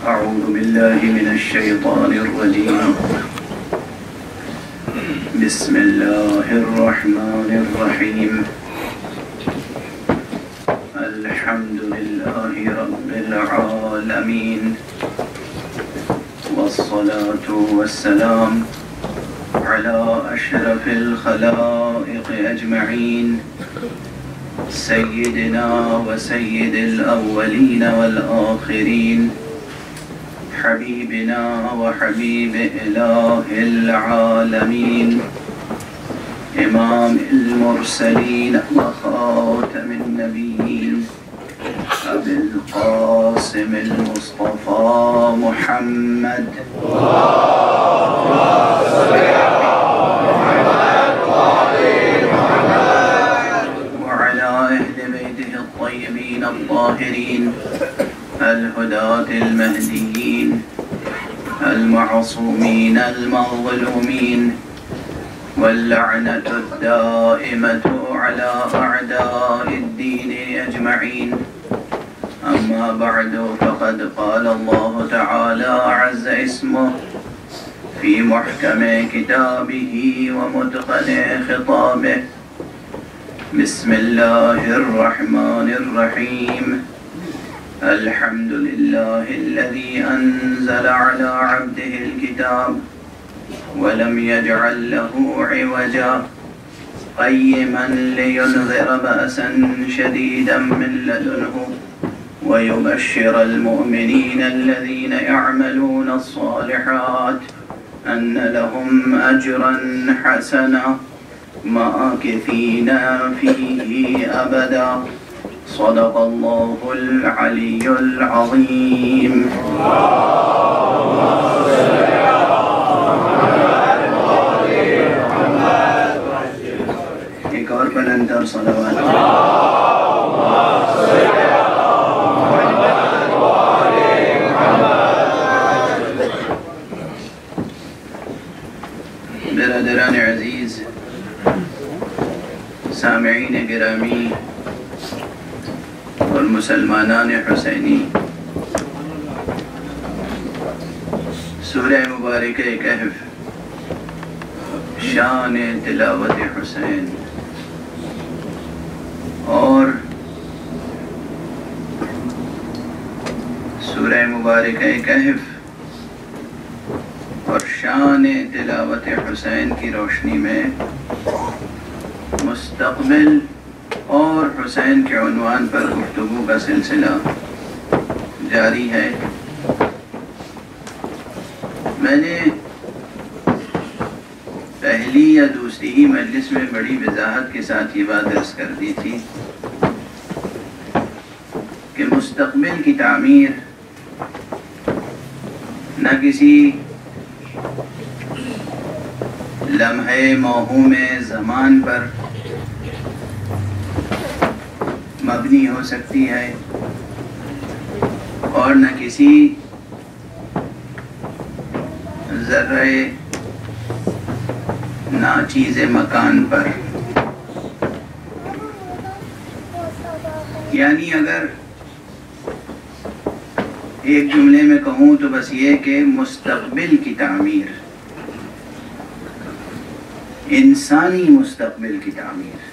أعوذ بالله من الشيطان الرجيم. بسم الله الرحمن الرحيم. الحمد لله رب العالمين، والصلاة والسلام على أشرف الخلائق أجمعين، سيدنا وسيد الأولين والآخرين، حبيبنا وحبيب إله العالمين، إمام المرسلين وخاتم النبيين، أبي القاسم المصطفى محمد. وعلى أهل بيته الطيبين الطاهرين الهداة المهديين المعصومين المظلومين، واللعنة الدائمة على أعداء الدين أجمعين. أما بعد، فقد قال الله تعالى عز اسمه في محكم كتابه ومتقن خطابه. بسم الله الرحمن الرحيم. الحمد لله الذي أنزل على عبده الكتاب ولم يجعل له عوجا قيما لينذر بأسا شديدا من لدنه ويبشر المؤمنين الذين يعملون الصالحات أن لهم أجرا حسنا ماكثين فيه أبدا. صدق الله العلي العظيم. ایک اور بلندر صلوات. برادران عزیز، سامعین گرامی اور مسلمانان حسینی، سورہ مبارکہ کہف، شان تلاوت حسین اور سورہ مبارکہ کہف اور شان تلاوت حسین کی روشنی میں مستقبل اور حسین کے عنوان پر گفتگو کا سلسلہ جاری ہے. میں نے پہلی یا دوسری ہی مجلس میں بڑی وضاحت کے ساتھ یہ بات عرض کر دی تھی کہ مستقبل کی تعمیر نہ کسی لمحے موہوم زمان پر مبنی ہو سکتی ہے اور نہ کسی ذرہ ناچیز مکان پر. یعنی اگر ایک جملے میں کہوں تو بس یہ کہ مستقبل کی تعمیر، انسانی مستقبل کی تعمیر،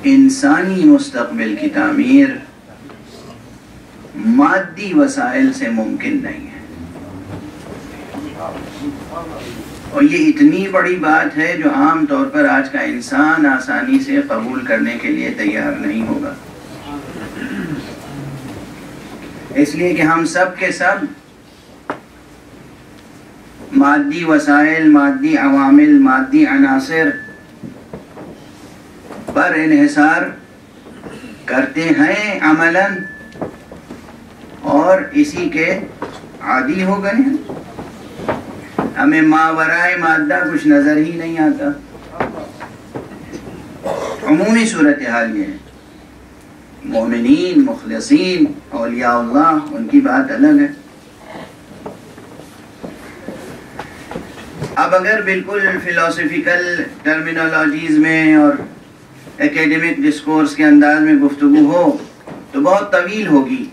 انسانی مستقبل کی تعمیر مادی وسائل سے ممکن نہیں ہے. اور یہ اتنی بڑی بات ہے جو عام طور پر آج کا انسان آسانی سے قبول کرنے کے لیے تیار نہیں ہوگا. اس لیے کہ ہم سب کے سب مادی وسائل، مادی عوامل، مادی عناصر پر انحصار کرتے ہیں عملاً اور اسی کے عادی ہو گئے ہیں. ہمیں ماورائے مادہ کچھ نظر ہی نہیں آتا. عمومی صورتحال یہ ہے. مومنین، مخلصین، اولیاء اللہ، ان کی بات الگ ہے. اب اگر بالکل فلسفیکل ٹرمینالوجیز میں اور ایکیڈمک ڈسکورس کے انداز میں گفتگو ہو تو بہت طویل ہوگی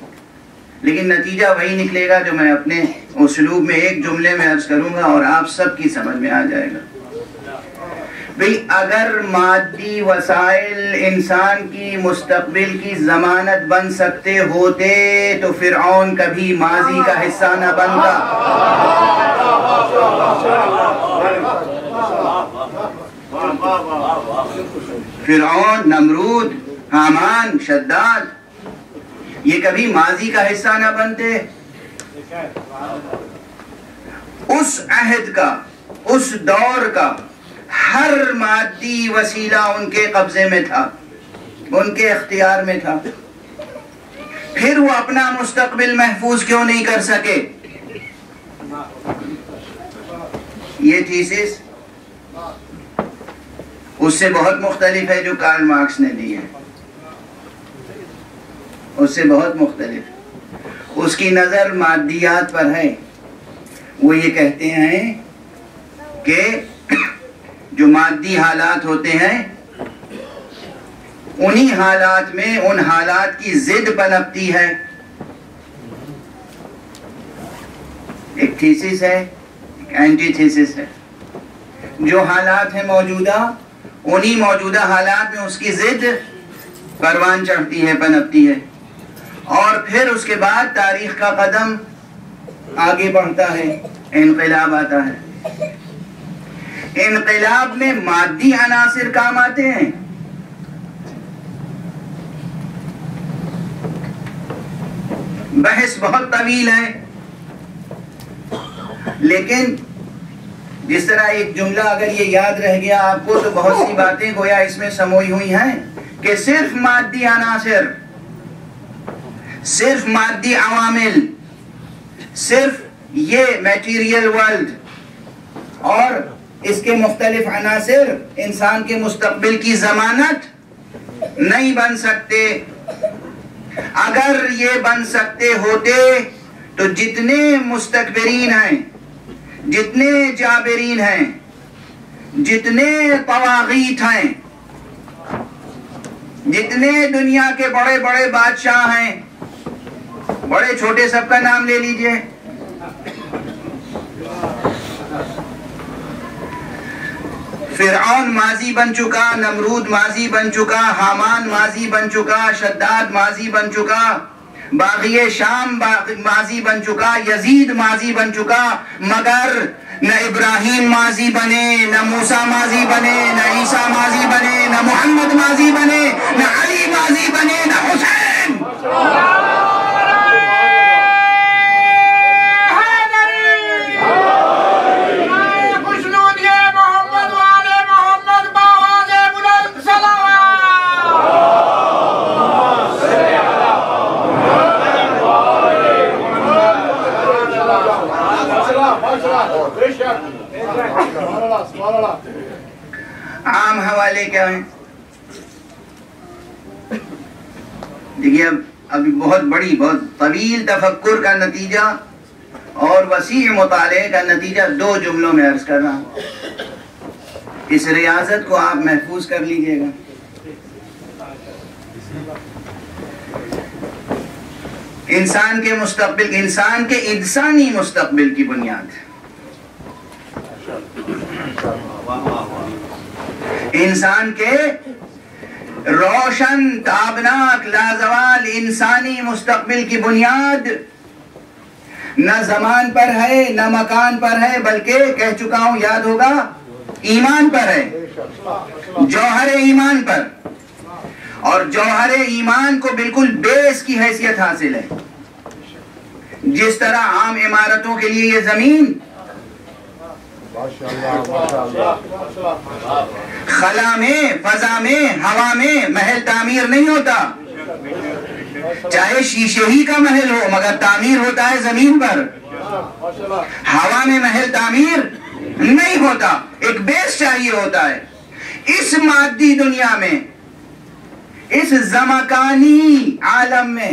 لیکن نتیجہ وہی نکلے گا جو میں اپنے اسلوب میں ایک جملے میں عرض کروں گا اور آپ سب کی سمجھ میں آ جائے گا. بھئی اگر مادی وسائل انسان کی مستقبل کی ضمانت بن سکتے ہوتے تو فرعون کبھی ماضی کا حصہ نہ بنتا. فرعون، نمرود، حامان، شداد یہ کبھی ماضی کا حصہ نہ بنتے. اس عہد کا، اس دور کا ہر مادی وسیلہ ان کے قبضے میں تھا، ان کے اختیار میں تھا. پھر وہ اپنا مستقبل محفوظ کیوں نہیں کر سکے؟ یہ تھیسس اس سے بہت مختلف ہے جو کارل مارکس نے دی ہے، اس سے بہت مختلف. اس کی نظر مادیات پر ہے. وہ یہ کہتے ہیں کہ جو مادی حالات ہوتے ہیں انہی حالات میں ان حالات کی ضد پنپتی ہے. ایک تھیسس ہے، ایک اینٹی تھیسس ہے. جو حالات ہیں موجودہ، انہی موجودہ حالات میں اس کی ضد پروان چڑھتی ہے، پنپتی ہے. اور پھر اس کے بعد تاریخ کا قدم آگے بڑھتا ہے، انقلاب آتا ہے. انقلاب میں مادی عناصر کام آتے ہیں. بحث بہت طویل ہے، لیکن جس طرح ایک جملہ اگر یہ یاد رہ گیا آپ کو تو بہت سی باتیں گویا اس میں سموئی ہوئی ہیں کہ صرف مادی عناصر، صرف مادی عوامل، صرف یہ میٹیریل ورلڈ اور اس کے مختلف عناصر انسان کے مستقبل کی ضمانت نہیں بن سکتے. اگر یہ بن سکتے ہوتے تو جتنے مستکبرین ہیں، جتنے جابرین ہیں، جتنے طواغیت ہیں، جتنے دنیا کے بڑے بڑے بادشاہ ہیں، بڑے چھوٹے سب کا نام لے لیجئے، فرعون ماضی بن چکا، نمرود ماضی بن چکا، حامان ماضی بن چکا، شداد ماضی بن چکا، باغی شام ماضی بن چکا، یزید ماضی بن چکا، مگر نہ ابراہیم ماضی بنے، نہ موسیٰ ماضی بنے، نہ عیسیٰ ماضی بنے، نہ محمد ماضی بنے، نہ علی ماضی بنے، نہ حسین. عام حوالے کیا ہیں؟ دیکھیے ابھی بہت بڑی، بہت طویل تفکر کا نتیجہ اور وسیع مطالعے کا نتیجہ 2 جملوں میں عرض کر رہا ہوں. اس ریاضت کو آپ محفوظ کر لیجئے گا. انسان کے مستقبل، انسان کے انسانی مستقبل کی بنیاد، انسان کے روشن تابناک لازوال انسانی مستقبل کی بنیاد نہ زمان پر ہے، نہ مکان پر ہے، بلکہ کہہ چکا ہوں، یاد ہوگا، ایمان پر ہے، جوہر ایمان پر. اور جوہر ایمان کو بالکل بیس کی حیثیت حاصل ہے. جس طرح عام عمارتوں کے لیے یہ زمین خلا میں، فضا میں، ہوا میں محل تعمیر نہیں ہوتا، چاہے شیشے ہی کا محل ہو مگر تعمیر ہوتا ہے زمین پر. ہوا میں محل تعمیر نہیں ہوتا، ایک بیس چاہیے ہوتا ہے. اس مادی دنیا میں، اس زمکانی عالم میں،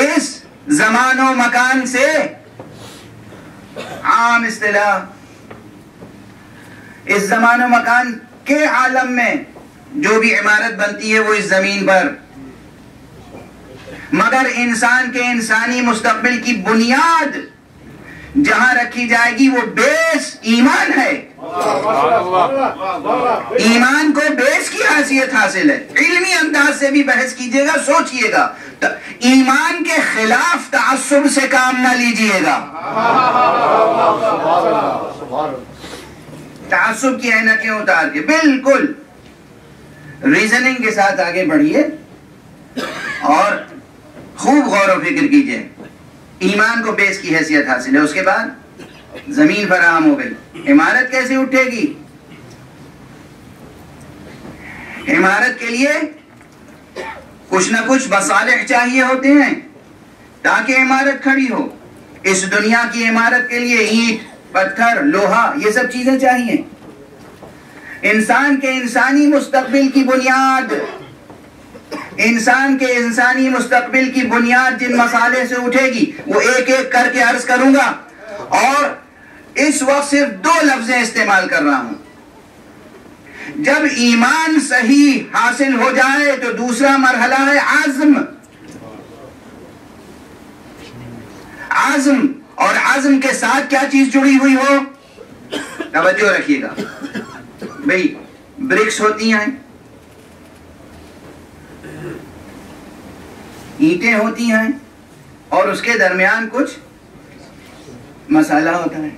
اس زمان و مکان سے عام اصطلاح، اس زمان و مکان کے عالم میں جو بھی عمارت بنتی ہے وہ اس زمین پر مگر انسان کے انسانی مستقبل کی بنیاد جہاں رکھی جائے گی وہ بیس ایمان ہے. ایمان کو بیس کی حیثیت حاصل ہے. علمی انداز سے بھی بحث کیجئے گا, سوچئے گا, ایمان کے خلاف تعصب سے کام نہ لیجئے گا. تعصب کی عینکیں اتار کے بالکل ریزننگ کے ساتھ آگے بڑھیے اور خوب غور و فکر کیجئے. ایمان کو بیس کی حیثیت حاصل ہے. اس کے بعد زمین فراہم ہو گئی. عمارت کیسے اٹھے گی؟ عمارت کے لیے کچھ نہ کچھ مصالح چاہیے ہوتے ہیں تاکہ عمارت کھڑی ہو. اس دنیا کی عمارت کے لیے اینٹ, پتھر, لوہا, یہ سب چیزیں چاہیے. انسان کے انسانی مستقبل کی بنیاد, انسان کے انسانی مستقبل کی بنیاد جن مسالے سے اٹھے گی وہ ایک ایک کر کے عرض کروں گا, اور اس وقت صرف 2 لفظیں استعمال کر رہا ہوں. جب ایمان صحیح حاصل ہو جائے تو دوسرا مرحلہ ہے عزم. عزم, اور عزم کے ساتھ کیا چیز جڑی ہوئی ہو, توجہ رکھیے گا بھئی. برکس ہوتی ہیں, اینٹیں ہوتی ہیں, اور اس کے درمیان کچھ مسالہ ہوتا ہے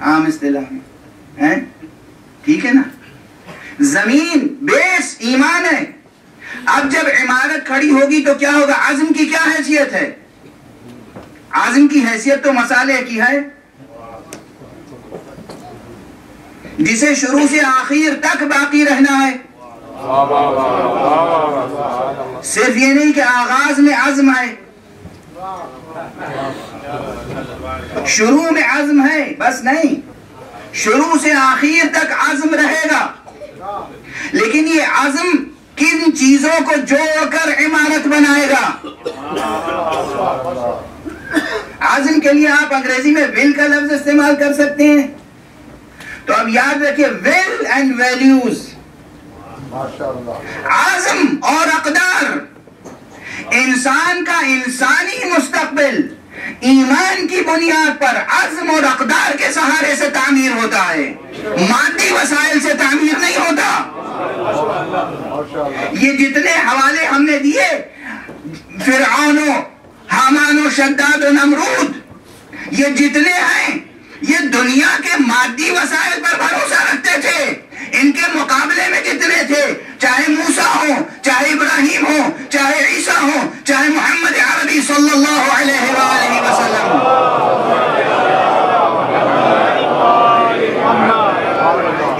عام اصطلاح میں, ٹھیک ہے نا. زمین بیس ایمان ہے. اب جب عمارت کھڑی ہوگی تو کیا ہوگا؟ عزم کی کیا حیثیت ہے؟ عزم کی حیثیت تو مسالے کی ہے جسے شروع سے آخر تک باقی رہنا ہے. صرف یہ نہیں کہ آغاز میں عزم ہے, شروع میں عزم ہے بس نہیں, شروع سے آخر تک عزم رہے گا. لیکن یہ عزم کن چیزوں کو جوڑ کر عمارت بنائے گا؟ عزم کے لیے آپ انگریزی میں ول کا لفظ استعمال کر سکتے ہیں. تو اب یاد رکھیں, ول اینڈ ویلیوز, عزم اور اقدار. انسان کا انسانی مستقبل ایمان کی بنیاد پر عزم اور اقدار کے سہارے سے تعمیر ہوتا ہے, مادی وسائل سے تعمیر نہیں ہوتا. یہ جتنے حوالے ہم نے دیے, فرعون و حامان و شداد و نمرود, یہ جتنے ہیں یہ دنیا کے مادی وسائل پر بھروسہ رکھتے تھے. ان کے مقابلے میں جتنے تھے, چاہے موسیٰ ہو, چاہے ابراہیم ہو, چاہے عیسیٰ ہو, چاہے محمد عربی صلی اللہ علیہ وآلہ وسلم,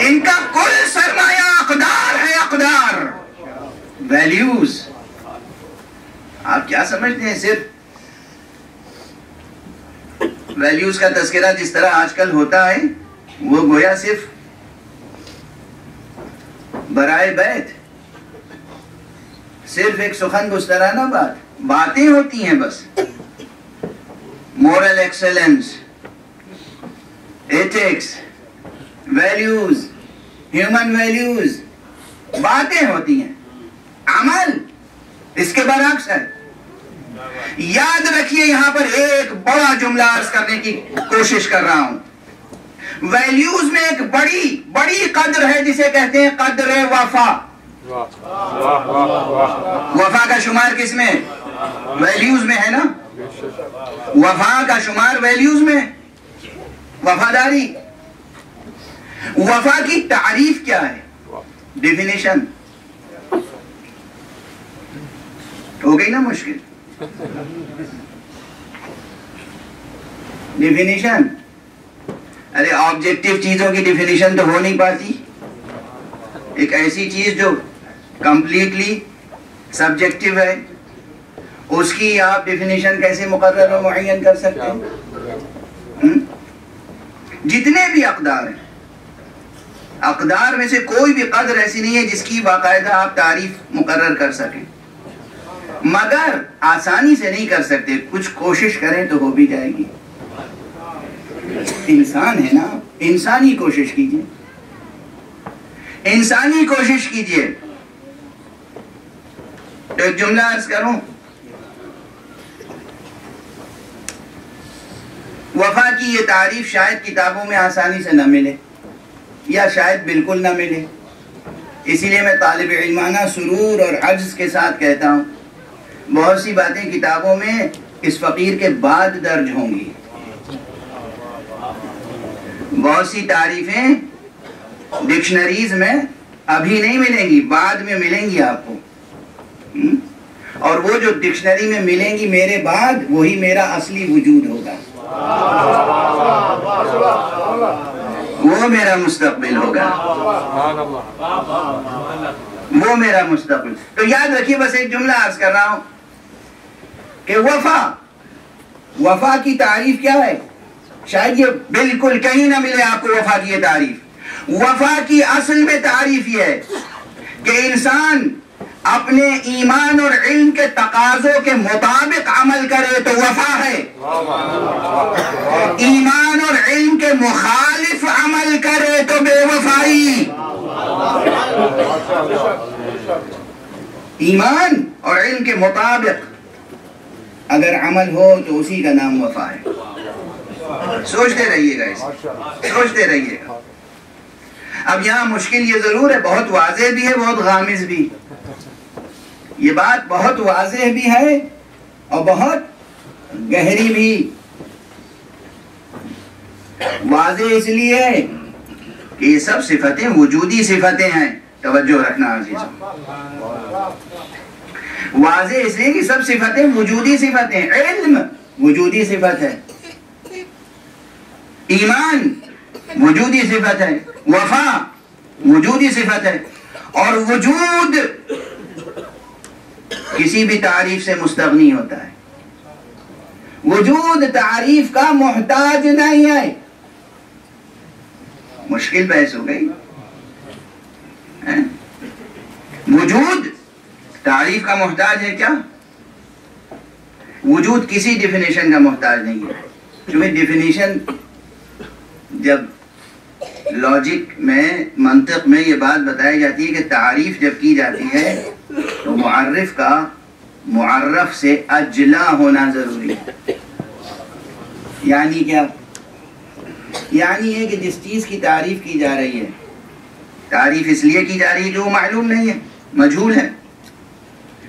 ان کا کل سرمایہ اقدار ہے. اقدار, ویلیوز. آپ کیا سمجھتے ہیں صرف ویلیوز کا تذکرہ جس طرح آج کل ہوتا ہے وہ گویا صرف برائے بیت, صرف ایک سخن گسترانہ باتیں ہوتی ہیں بس. Moral excellence, ethics, values, human values, باتیں ہوتی ہیں. عمل اس کے برعکس ہے. یاد رکھیے, یہاں پر ایک بڑا جملہ عرض کرنے کی کوشش کر رہا ہوں. ویلیوز میں ایک بڑی قدر ہے جسے کہتے ہیں قدر وفا. وفا کا شمار کس میں؟ ویلیوز میں ہے نا. وفا کا شمار ویلیوز میں, وفاداری. وفا کی تعریف کیا ہے؟ ڈیفینیشن ہو گئی نا مشکل. ڈیفینیشن, ارے آبجیکٹیو چیزوں کی ڈیفینیشن تو ہو نہیں پاتی. ایک ایسی چیز جو کمپلیٹلی سبجیکٹیو ہے, اس کی آپ ڈیفینیشن کیسے مقرر و معین کر سکتے ہیں؟ جتنے بھی اقدار ہیں, اقدار میں سے کوئی بھی قدر ایسی نہیں ہے جس کی باقاعدہ آپ تعریف مقرر کر سکیں, مگر آسانی سے نہیں کر سکتے. کچھ کوشش کریں تو ہو بھی جائے گی. انسان ہے نا, انسانی کوشش کیجئے, انسانی کوشش کیجئے. تو ایک جملہ عرض کروں, وفا کی یہ تعریف شاید کتابوں میں آسانی سے نہ ملے یا شاید بالکل نہ ملے، اسی لیے میں طالب علمانہ سرور اور عجز کے ساتھ کہتا ہوں بہت سی باتیں کتابوں میں اس فقیر کے بعد درج ہوں گی، بہت سی تعریفیں ڈکشنریز میں ابھی نہیں ملیں گی، بعد میں ملیں گی آپ کو، اور وہ جو ڈکشنری میں ملیں گی میرے بعد وہی میرا اصلی وجود ہوگا، وہ میرا مستقبل ہوگا، وہ میرا مستقبل۔ تو یاد رکھیے، بس ایک جملہ عرض کر رہا ہوں کہ وفا کی تعریف کیا ہے؟ شاید یہ بالکل کہیں نہ ملے آپ کو وفا کی یہ تعریف۔ وفا کی اصل میں تعریف یہ ہے کہ انسان اپنے ایمان اور علم کے تقاضوں کے مطابق عمل کرے تو وفا ہے، ایمان اور علم کے مخالف عمل کرے تو بے وفائی۔ ایمان اور علم کے مطابق اگر عمل ہو تو اسی کا نام وفا ہے۔ سوچتے رہیے گا اسے، سوچتے رہیے گا۔ اب یہاں مشکل یہ ضرور ہے، بہت واضح بھی ہے بہت غامض بھی، یہ بات بہت واضح بھی ہے اور بہت گہری بھی۔ واضح اس لیے ہے کہ یہ سب صفتیں وجودی صفتیں ہیں، توجہ رکھنا عزیزوں، واضح اس لیے کہ سب صفتیں وجودی صفتیں، علم وجودی صفت ہے، ایمان وجودی صفت ہے، وفا وجودی صفت ہے، اور وجود کسی بھی تعریف سے مستغنی ہوتا ہے، وجود تعریف کا محتاج نہیں ہے۔ مشکل بحث ہو گئی، وجود تعریف کا محتاج ہے کیا؟ وجود کسی ڈیفینیشن کا محتاج نہیں ہے، کیونکہ ڈیفینیشن جب لاجک میں منطق میں یہ بات بتائی جاتی ہے کہ تعریف جب کی جاتی ہے تو معرف کا معرف سے اجلا ہونا ضروری ہے۔ یعنی کیا؟ یعنی یہ کہ جس چیز کی تعریف کی جا رہی ہے، تعریف اس لیے کی جا رہی ہے کہ وہ معلوم نہیں ہے، مجہول ہے،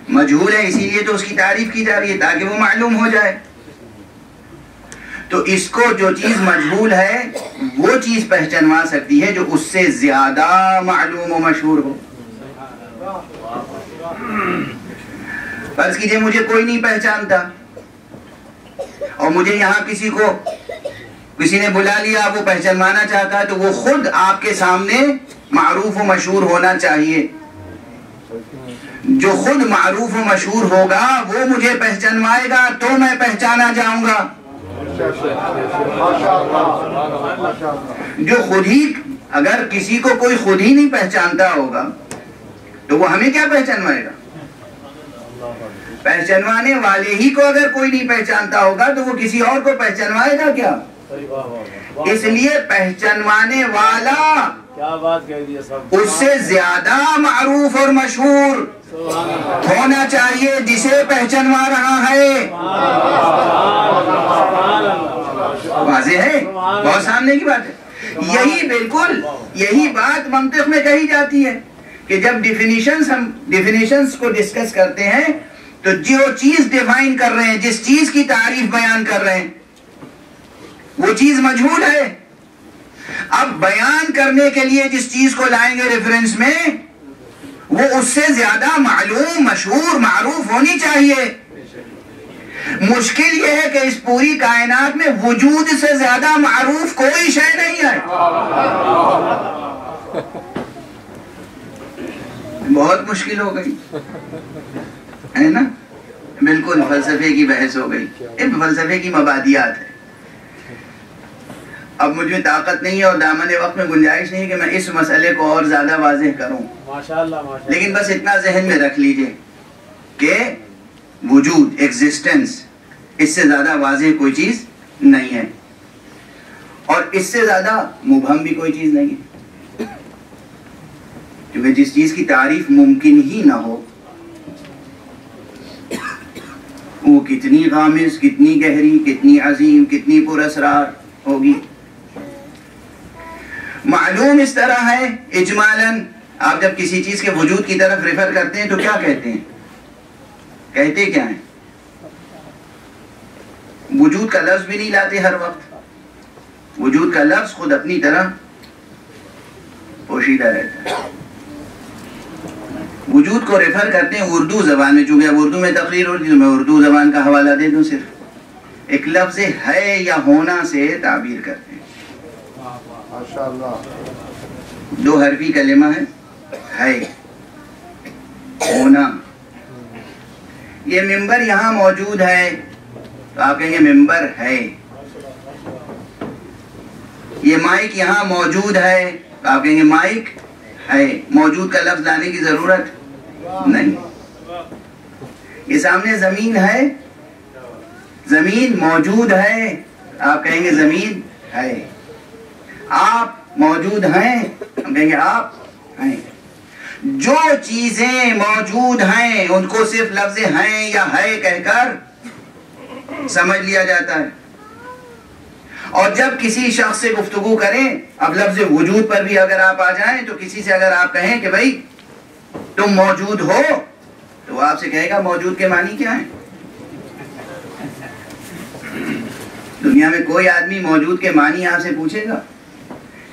مجہول ہے اسی لیے تو اس کی تعریف کی جا رہی ہے تاکہ وہ معلوم ہو جائے۔ تو اس کو جو چیز مجہول ہے وہ چیز پہچانوا سکتی ہے جو اس سے زیادہ معلوم و مشہور ہو۔ فرض کیجئے مجھے کوئی نہیں پہچانتا اور مجھے یہاں کسی نے بلا لیا، وہ پہچانوانا چاہتا ہے تو وہ خود آپ کے سامنے معروف و مشہور ہونا چاہیے۔ جو خود معروف و مشہور ہوگا وہ مجھے پہچانوائے گا تو میں پہچانا جاؤں گا۔ جو خود ہی، اگر کسی کو کوئی خود ہی نہیں پہچانتا ہوگا تو وہ ہمیں کیا پہچانوائے گا؟ پہچانوانے والے ہی کو اگر کوئی نہیں پہچانتا ہوگا تو وہ کسی اور کو پہچانوائے گا کیا؟ اس لیے پہچانوانے والا اس سے زیادہ معروف اور مشہور ہونا چاہیے جسے پہچانوا رہا ہے۔ واضح ہے، بہت سامنے کی بات ہے۔ یہی بالکل یہی بات منطق میں کہی جاتی ہے کہ جب ہم ڈیفینیشنز کو ڈسکس کرتے ہیں تو جو چیز ڈیفائن کر رہے ہیں، جس چیز کی تعریف بیان کر رہے ہیں وہ چیز مجہول ہے۔ اب بیان کرنے کے لیے جس چیز کو لائیں گے ریفرنس میں وہ اس سے زیادہ معلوم، مشہور، معروف ہونی چاہیے۔ مشکل یہ ہے کہ اس پوری کائنات میں وجود سے زیادہ معروف کوئی شے نہیں ہے۔ بہت مشکل ہو گئی ہے نا، بالکل فلسفے کی بحث ہو گئی، فلسفے کی مبادیات ہے۔ اب مجھ میں طاقت نہیں ہے اور دامن وقت میں گنجائش نہیں ہے کہ میں اس مسئلے کو اور زیادہ واضح کروں، لیکن بس اتنا ذہن میں رکھ لیجئے کہ وجود، ایگزسٹنس، اس سے زیادہ واضح کوئی چیز نہیں ہے اور اس سے زیادہ مبہم بھی کوئی چیز نہیں ہے، کیونکہ جس چیز کی تعریف ممکن ہی نہ ہو وہ کتنی غامض، کتنی گہری، کتنی عظیم، کتنی پر اسرار ہوگی. معلوم اس طرح ہے اجمالاً، آپ جب کسی چیز کے وجود کی طرف ریفر کرتے ہیں تو کیا کہتے ہیں؟ کہتے کیا ہیں؟ وجود کا لفظ بھی نہیں لاتے ہر وقت. وجود کا لفظ خود اپنی طرح پوشیدہ رہتا ہے. وجود کو ریفر کرتے ہیں اردو زبان میں، چونکہ اب اردو میں تقریر ہوتی ہے تو میں اردو زبان کا حوالہ دے دوں. صرف ایک لفظ ہے یا ہونا سے تعبیر کرتے ہیں. دو حرفی کلمہ ہے ہونا. یہ ممبر یہاں موجود ہے تو آپ کہیں گے ممبر ہے. یہ مائک یہاں موجود ہے تو آپ کہیں گے مائک ہے. موجود کا لفظ لانے کی ضرورت نہیں. یہ سامنے زمین ہے، زمین موجود ہے، آپ کہیں گے زمین ہے. آپ موجود ہیں، ہم کہیں گے آپ ہیں. جو چیزیں موجود ہیں ان کو صرف لفظ ہیں یا ہے کہہ کر سمجھ لیا جاتا ہے. اور جب کسی شخص سے گفتگو کریں، اب لفظ وجود پر بھی اگر آپ آ جائیں تو کسی سے اگر آپ کہیں کہ بھائی تم موجود ہو تو وہ آپ سے کہے گا موجود کے معنی کیا ہیں. دنیا میں کوئی آدمی موجود کے معنی آپ سے پوچھے گا؟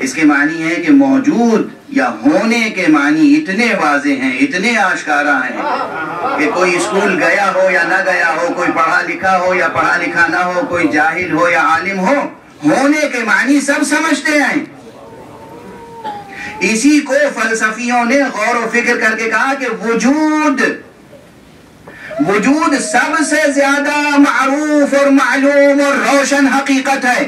اس کے معنی ہے کہ موجود یا ہونے کے معنی اتنے واضح ہیں، اتنے آشکارا ہیں کہ کوئی اسکول گیا ہو یا نہ گیا ہو، کوئی پڑھا لکھا ہو یا پڑھا لکھا نہ ہو، کوئی جاہل ہو یا عالم ہو، ہونے کے معنی سب سمجھتے ہیں. اسی کو فلسفیوں نے غور و فکر کر کے کہا کہ وجود سب سے زیادہ معروف اور معلوم اور روشن حقیقت ہے.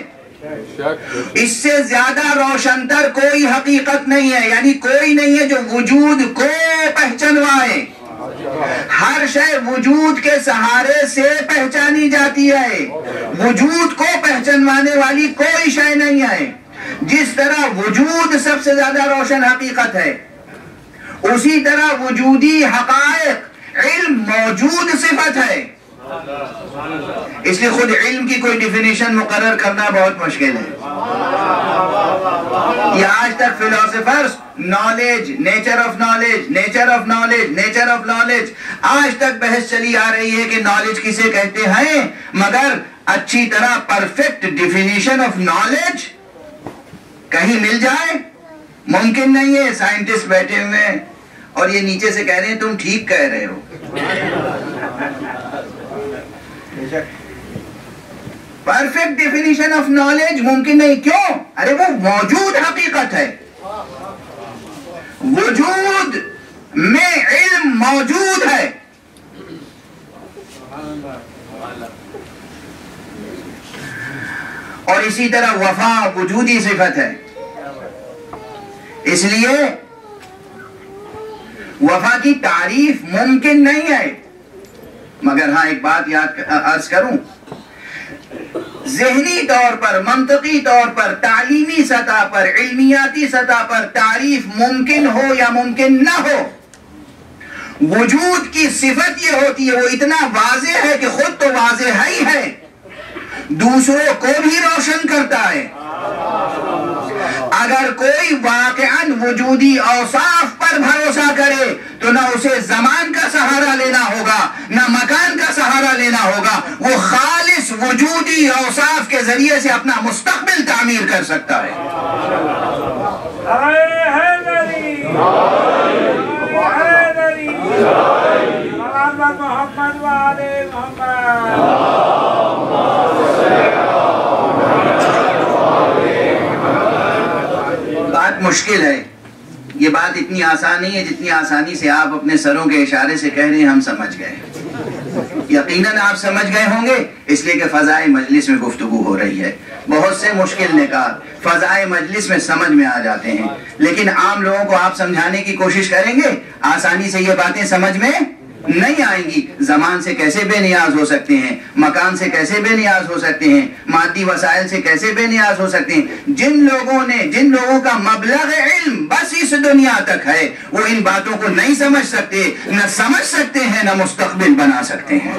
اس سے زیادہ روشن تر کوئی حقیقت نہیں ہے. یعنی کوئی نہیں ہے جو وجود کو پہچانوائے. ہر شے وجود کے سہارے سے پہچانی جاتی ہے. وجود کو پہچانوانے والی کوئی شے نہیں ہے. جس طرح وجود سب سے زیادہ روشن حقیقت ہے، اسی طرح وجودی حقائق علم موجود صفت ہے. اس لیے خود علم کی کوئی ڈیفینیشن مقرر کرنا بہت مشکل ہے. یہ آج تک philosophers knowledge, nature of knowledge, nature of knowledge, nature of knowledge, آج تک بحث چلی آ رہی ہے کہ نالج کسے کہتے ہیں، مگر اچھی طرح پرفیکٹ ڈیفینیشن آف نالج کہیں مل جائے ممکن نہیں ہے. سائنٹسٹ بیٹھے ہوئے ہیں اور یہ نیچے سے کہہ رہے ہیں تم ٹھیک کہہ رہے ہو. پرفیکٹ ڈیفینیشن آف نالج ممکن نہیں. کیوں؟ ارے وہ موجود حقیقت ہے. وجود میں علم موجود ہے. اور اسی طرح وفا وجودی صفت ہے. اس لیے وفا کی تعریف ممکن نہیں ہے. مگر ہاں ایک بات یاد عرض کروں، ذہنی طور پر، منطقی طور پر، تعلیمی سطح پر، علمیاتی سطح پر تعریف ممکن ہو یا ممکن نہ ہو، وجود کی صفت یہ ہوتی ہے وہ اتنا واضح ہے کہ خود تو واضح ہی ہے، دوسروں کو بھی روشن کرتا ہے. اگر کوئی واقعاً وجودی اوصاف پر بھروسہ کرے تو نہ اسے زمان کا سہارا لینا ہوگا نہ مکان کا سہارا لینا ہوگا. وہ خالص وجودی اوصاف کے ذریعے سے اپنا مستقبل تعمیر کر سکتا ہے. بات مشکل ہے، یہ بات اتنی آسان نہیں ہے جتنی آسانی سے آپ اپنے سروں کے اشارے سے کہہ رہے ہیں ہم سمجھ گئے. یقیناً آپ سمجھ گئے ہوں گے، اس لیے کہ فضائے مجلس میں گفتگو ہو رہی ہے. بہت سے مشکل نکات فضائے مجلس میں سمجھ میں آ جاتے ہیں، لیکن عام لوگوں کو آپ سمجھانے کی کوشش کریں گے آسانی سے یہ باتیں سمجھ میں نہیں آئیں گی. زمان سے کیسے بے نیاز ہو سکتے ہیں, مکان سے کیسے بے نیاز ہو سکتے ہیں, مادی وسائل سے کیسے بے نیاز ہو سکتے ہیں. جن لوگوں کا مبلغ علم بس اس دنیا تک ہے, وہ ان باتوں کو نہیں سمجھ سکتے, نہ سمجھ سکتے ہیں, نہ مستقبل بنا سکتے ہیں.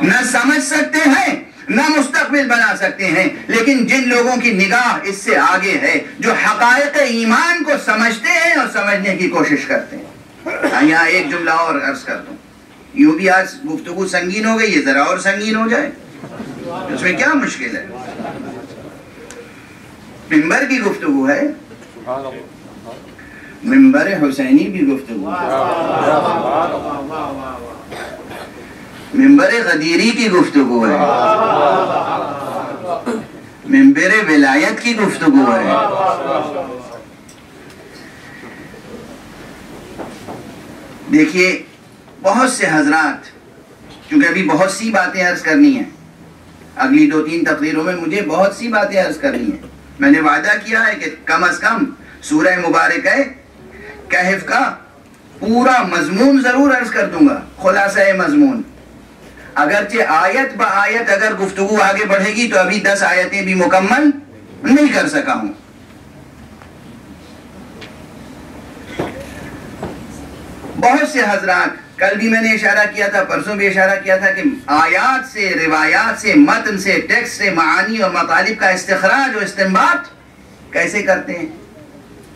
نہ سمجھ سکتے ہیں, نہ مستقبل بنا سکتے ہیں. لیکن جن لوگوں کی نگاہ اس سے آگے ہے, جو حقائق ایمان کو سمجھتے ہیں اور سمجھنے کی کوشش کرتے ہیں. یہاں ایک جملہ اور عرض کر دوں, یوں بھی آج گفتگو سنگین ہو گئی ہے, ذرا اور سنگین ہو جائے, اس میں کیا مشکل ہے. منبر کی گفتگو ہے, منبر حسینی کی گفتگو, منبر غدیری کی گفتگو ہے, منبر ولایت کی گفتگو ہے. دیکھیے بہت سے حضرات, کیونکہ ابھی بہت سی باتیں عرض کرنی ہیں, اگلی 2-3 تقریروں میں مجھے بہت سی باتیں عرض کرنی ہیں. میں نے وعدہ کیا ہے کہ کم از کم سورہ مبارکہ کہف کا پورا مضمون ضرور عرض کر دوں گا, خلاصہ مضمون. اگرچہ آیت با آیت اگر گفتگو آگے بڑھے گی تو ابھی 10 آیتیں بھی مکمل نہیں کر سکا ہوں. بہت سے حضرات, کل بھی میں نے اشارہ کیا تھا, پرسوں بھی اشارہ کیا تھا کہ آیات سے, روایات سے, متن سے, ٹیکسٹ سے معانی اور مطالب کا استخراج اور استنباط کیسے کرتے ہیں,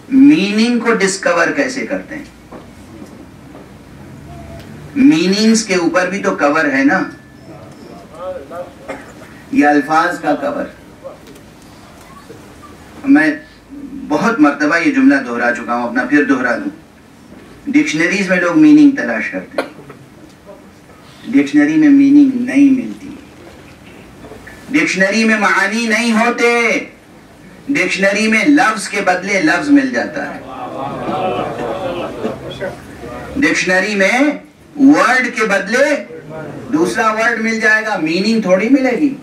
میننگ کو ڈسکور کیسے کرتے ہیں. میننگز کے اوپر بھی تو کور ہے نا, یہ الفاظ کا کور. میں بہت مرتبہ یہ جملہ دہرا چکا ہوں, اپنا پھر دہرا دوں. ڈکشنریز میں لوگ میننگ تلاش کرتے ہیں, ڈکشنری میں میننگ نہیں ملتی, ڈکشنری میں معانی نہیں ہوتے, ڈکشنری میں لفظ کے بدلے لفظ مل جاتا ہے, ڈکشنری میں ورڈ کے بدلے دوسرا ورڈ مل جائے گا, میننگ تھوڑی ملے گی.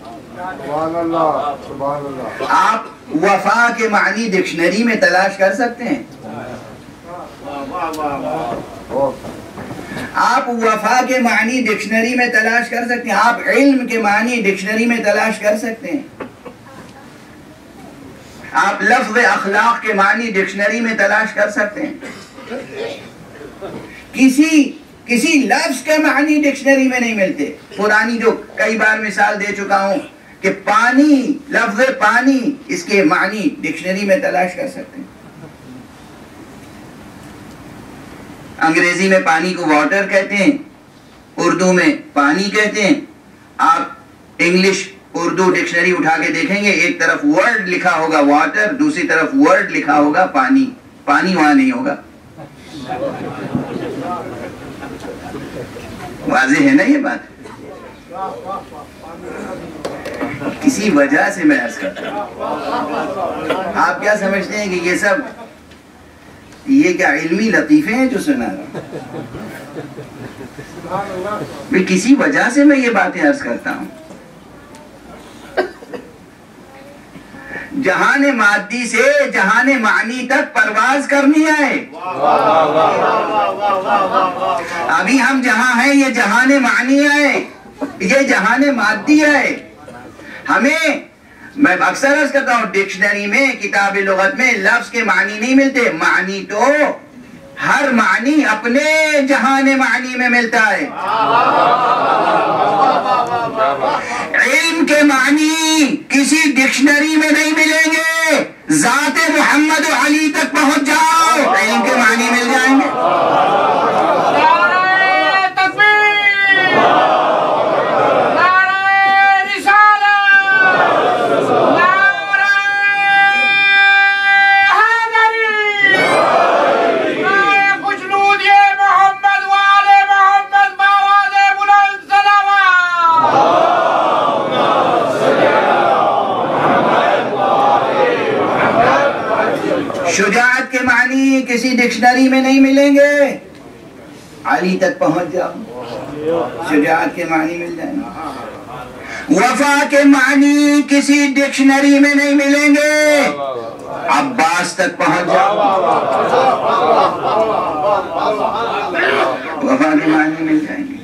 آپ وفا کے معنی ڈکشنری میں تلاش کر سکتے ہیں, آپ وفا کے معنی ڈکشنری میں تلاش کر سکتے ہیں, آپ علم کے معنی ڈکشنری میں تلاش کر سکتے ہیں, آپ لفظ اخلاق کے معنی ڈکشنری میں تلاش کر سکتے ہیں. کسی لفظ کے معنی ڈکشنری میں نہیں ملتے. پرانی جو کئی بار مثال دے چکا ہوں کہ پانی, لفظ پانی, اس کے معنی ڈکشنری میں تلاش کر سکتے ہیں. انگریزی میں پانی کو واٹر کہتے ہیں, اردو میں پانی کہتے ہیں. آپ انگلش اردو ڈکشنری اٹھا کے دیکھیں گے, ایک طرف ورڈ لکھا ہوگا واٹر, دوسری طرف ورڈ لکھا ہوگا پانی. پانی وہاں نہیں ہوگا. واضح ہے نا یہ بات. کسی وجہ سے میں عرض کرتا ہوں. آپ کیا سمجھتے ہیں کہ یہ کیا علمی لطیفے ہیں جو سنا رہا ہوں؟ کسی وجہ سے میں یہ باتیں عرض کرتا ہوں. جہان مادی سے جہان معنی تک پرواز کرنی ہے. ابھی ہم جہاں ہیں یہ جہان معنی ہے, یہ جہان مادی ہے. ہمیں, میں اکثر عرض کرتا ہوں, ڈکشنری میں, کتاب لغت میں لفظ کے معنی نہیں ملتے. معنی تو ہر معنی اپنے جہان معنی میں ملتا ہے. علم کے معنی کسی ڈکشنری میں نہیں ملیں گے. ذات محمد و علی تک پہنچ جاؤ, علم کے معنی مل جائیں گے. شجاعت کے معنی کسی ڈکشنری میں نہیں ملیں گے. علی تک پہنچ جاؤ, شجاعت کے معنی مل جائیں گے. وفا کے معنی کسی ڈکشنری میں نہیں ملیں گے. عباس تک پہنچ جاؤ، وفا کے معنی مل جائیں گے.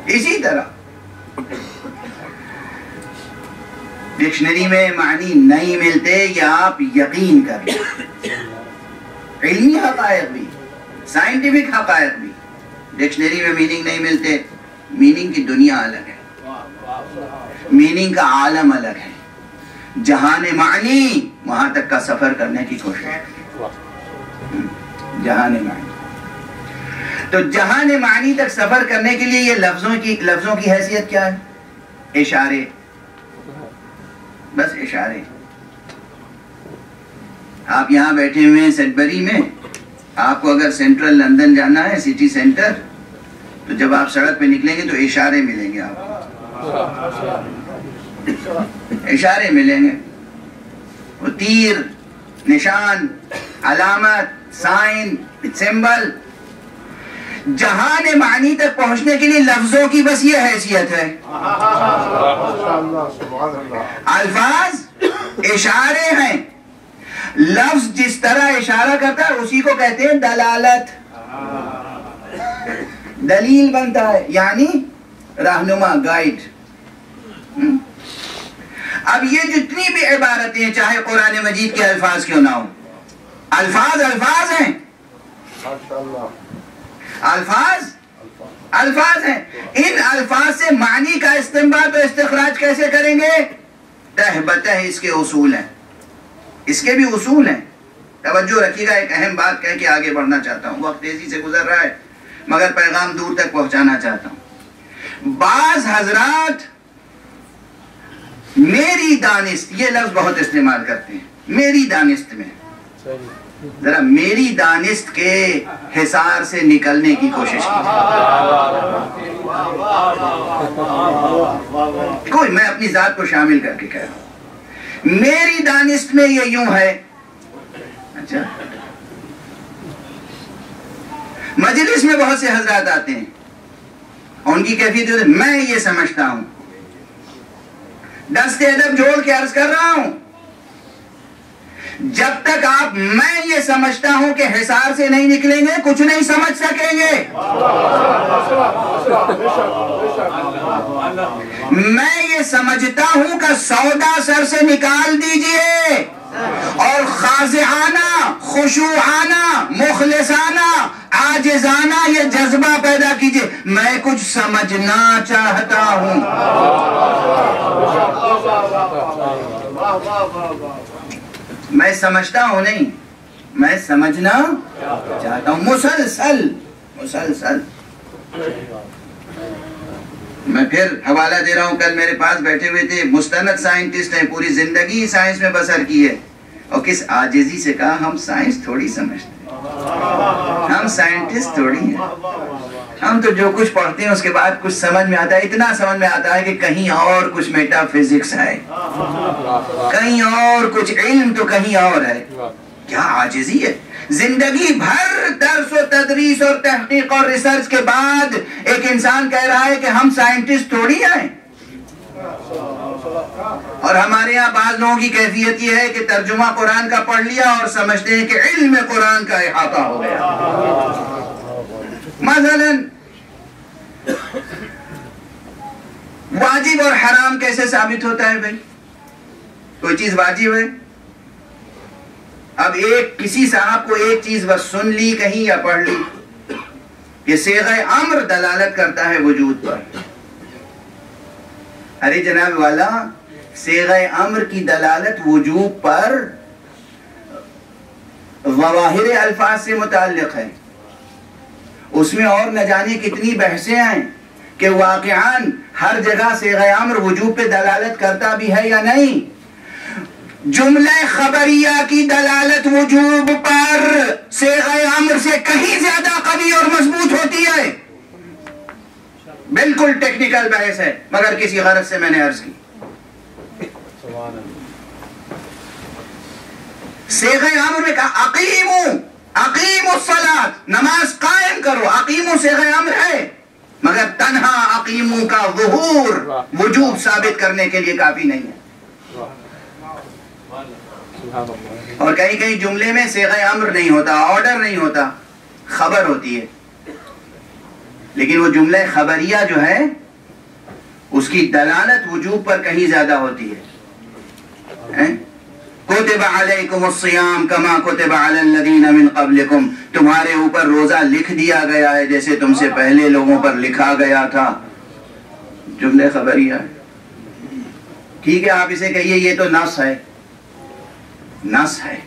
اسی طرح ڈکشنری میں معنی نہیں ملتے یا آپ یقین کر لیں. علمی حقائق بھی، سائنٹیفک حقائق بھی ڈکشنری میں میننگ نہیں ملتے. میننگ کی دنیا الگ ہے، میننگ کا عالم الگ ہے. جہان معنی وہاں تک کا سفر کرنے کی کوشش کریں. جہان معنی، تو جہان معنی تک سفر کرنے کے لیے یہ لفظوں کی حیثیت کیا ہے؟ اشارے، بس اشارے. آپ یہاں بیٹھے ہوئے ہیں سیڈبری میں، آپ کو اگر سینٹرل لندن جانا ہے، سٹی سینٹر، تو جب آپ سڑک پہ نکلیں گے تو اشارے ملیں گے. آپ اشارے ملیں گے، وہ تیر، نشان، علامت، سائن، سمبل. جہان معنی تک پہنچنے کے لیے لفظوں کی بس یہ حیثیت ہے. الفاظ اشارے ہیں. لفظ جس طرح اشارہ کرتا ہے اسی کو کہتے ہیں دلالت. دلیل بنتا ہے یعنی رہنما، گائیڈ. اب یہ جتنی بھی عبارتیں چاہے قرآن مجید کے الفاظ کیوں نہ ہوں، الفاظ الفاظ ہیں. الفاظ ہیں. ان الفاظ سے معنی کا استنباط و استخراج کیسے کریں گے؟ تہ بتہ اس کے اصول ہیں، اس کے بھی اصول ہیں. توجہ رکھیے گا، ایک اہم بات کہہ کے آگے بڑھنا چاہتا ہوں. وقت تیزی سے گزر رہا ہے مگر پیغام دور تک پہنچانا چاہتا ہوں. بعض حضرات میری دانست، یہ لفظ بہت استعمال کرتے ہیں. میری دانست میں ذرا میری دانست کے حصار سے نکلنے کی کوشش کیجیے. کوئی میں اپنی ذات کو شامل کر کے کہہ رہا ہوں. میری دانست میں یہ یوں ہے. اچھا، مجلس میں بہت سے حضرات آتے ہیں، ان کی کیفیت ہے میں یہ سمجھتا ہوں. دست ادب جوڑ کے عرض کر رہا ہوں، جب تک آپ میں یہ سمجھتا ہوں کہ حصار سے نہیں نکلیں گے کچھ نہیں سمجھ سکیں گے. میں یہ سمجھتا ہوں کہ سودا سر سے نکال دیجئے اور خاضعانہ، خشوعانہ، مخلصانہ، عاجزانہ یہ جذبہ پیدا کیجئے میں کچھ سمجھنا چاہتا ہوں. میں سمجھتا ہوں نہیں، میں سمجھنا چاہتا ہوں. مسلسل. میں پھر حوالہ دے رہا ہوں. کل میرے پاس بیٹھے ہوئے تھے مستند سائنٹسٹ ہیں، پوری زندگی سائنس میں بسر کی ہے، اور کس عاجزی سے کہا ہم سائنس تھوڑی سمجھتے ہیں، ہم سائنٹسٹ تھوڑی ہیں. ہم تو جو کچھ پڑھتے ہیں اس کے بعد کچھ سمجھ میں آتا ہے. اتنا سمجھ میں آتا ہے کہ کہیں اور کچھ میٹا فزکس ہے، کہیں اور کچھ علم تو کہیں اور ہے. کیا عاجزی ہے. زندگی بھر درس و تدریس اور تحقیق اور ریسرچ کے بعد ایک انسان کہہ رہا ہے کہ ہم سائنٹسٹ تھوڑی ہیں. اور ہمارے یہاں بعض لوگوں کی کیفیت یہ ہے کہ ترجمہ قرآن کا پڑھ لیا اور سمجھتے ہیں کہ علم قرآن کا احاطہ ہو گیا. مثلاً واجب اور حرام کیسے ثابت ہوتا ہے بھائی؟ کوئی چیز واجب ہے، اب کسی صاحب کو ایک چیز بس سن لی کہیں یا پڑھ لی کہ صیغہ امر دلالت کرتا ہے وجود پر. ارے جناب والا، صیغہ امر کی دلالت وجوب پر ظواہر الفاظ سے متعلق ہے. اس میں اور نہ جانے کتنی بحثیں ہیں کہ واقعاً ہر جگہ صیغہ امر وجوب پہ دلالت کرتا بھی ہے یا نہیں. جملہ خبریہ کی دلالت وجوب پر صیغہ امر سے کہیں زیادہ قوی اور مضبوط ہوتی ہے. بالکل ٹیکنیکل بحث ہے مگر کسی غرض سے میں نے عرض کی. صیغہ امر میں کہا اقیموا الصلاۃ، نماز قائم کرو. اقیموا صیغہ امر ہے مگر تنہا اقیموا کا ظہور وجوب ثابت کرنے کے لیے کافی نہیں ہے. اور کہیں کہیں جملے میں صیغہ امر نہیں ہوتا، آرڈر نہیں ہوتا، خبر ہوتی ہے، لیکن وہ جملہ خبریہ جو ہے اس کی دلالت وجوب پر کہیں زیادہ ہوتی ہے۔ کتب علیکم الصیام کما کتب علی الذین من قبلکم، تمہارے اوپر روزہ لکھ دیا گیا ہے جیسے تم سے پہلے لوگوں پر لکھا گیا تھا، جملہ خبریہ ہے۔ ٹھیک ہے، آپ اسے کہیے یہ تو نص ہے، نص ہے۔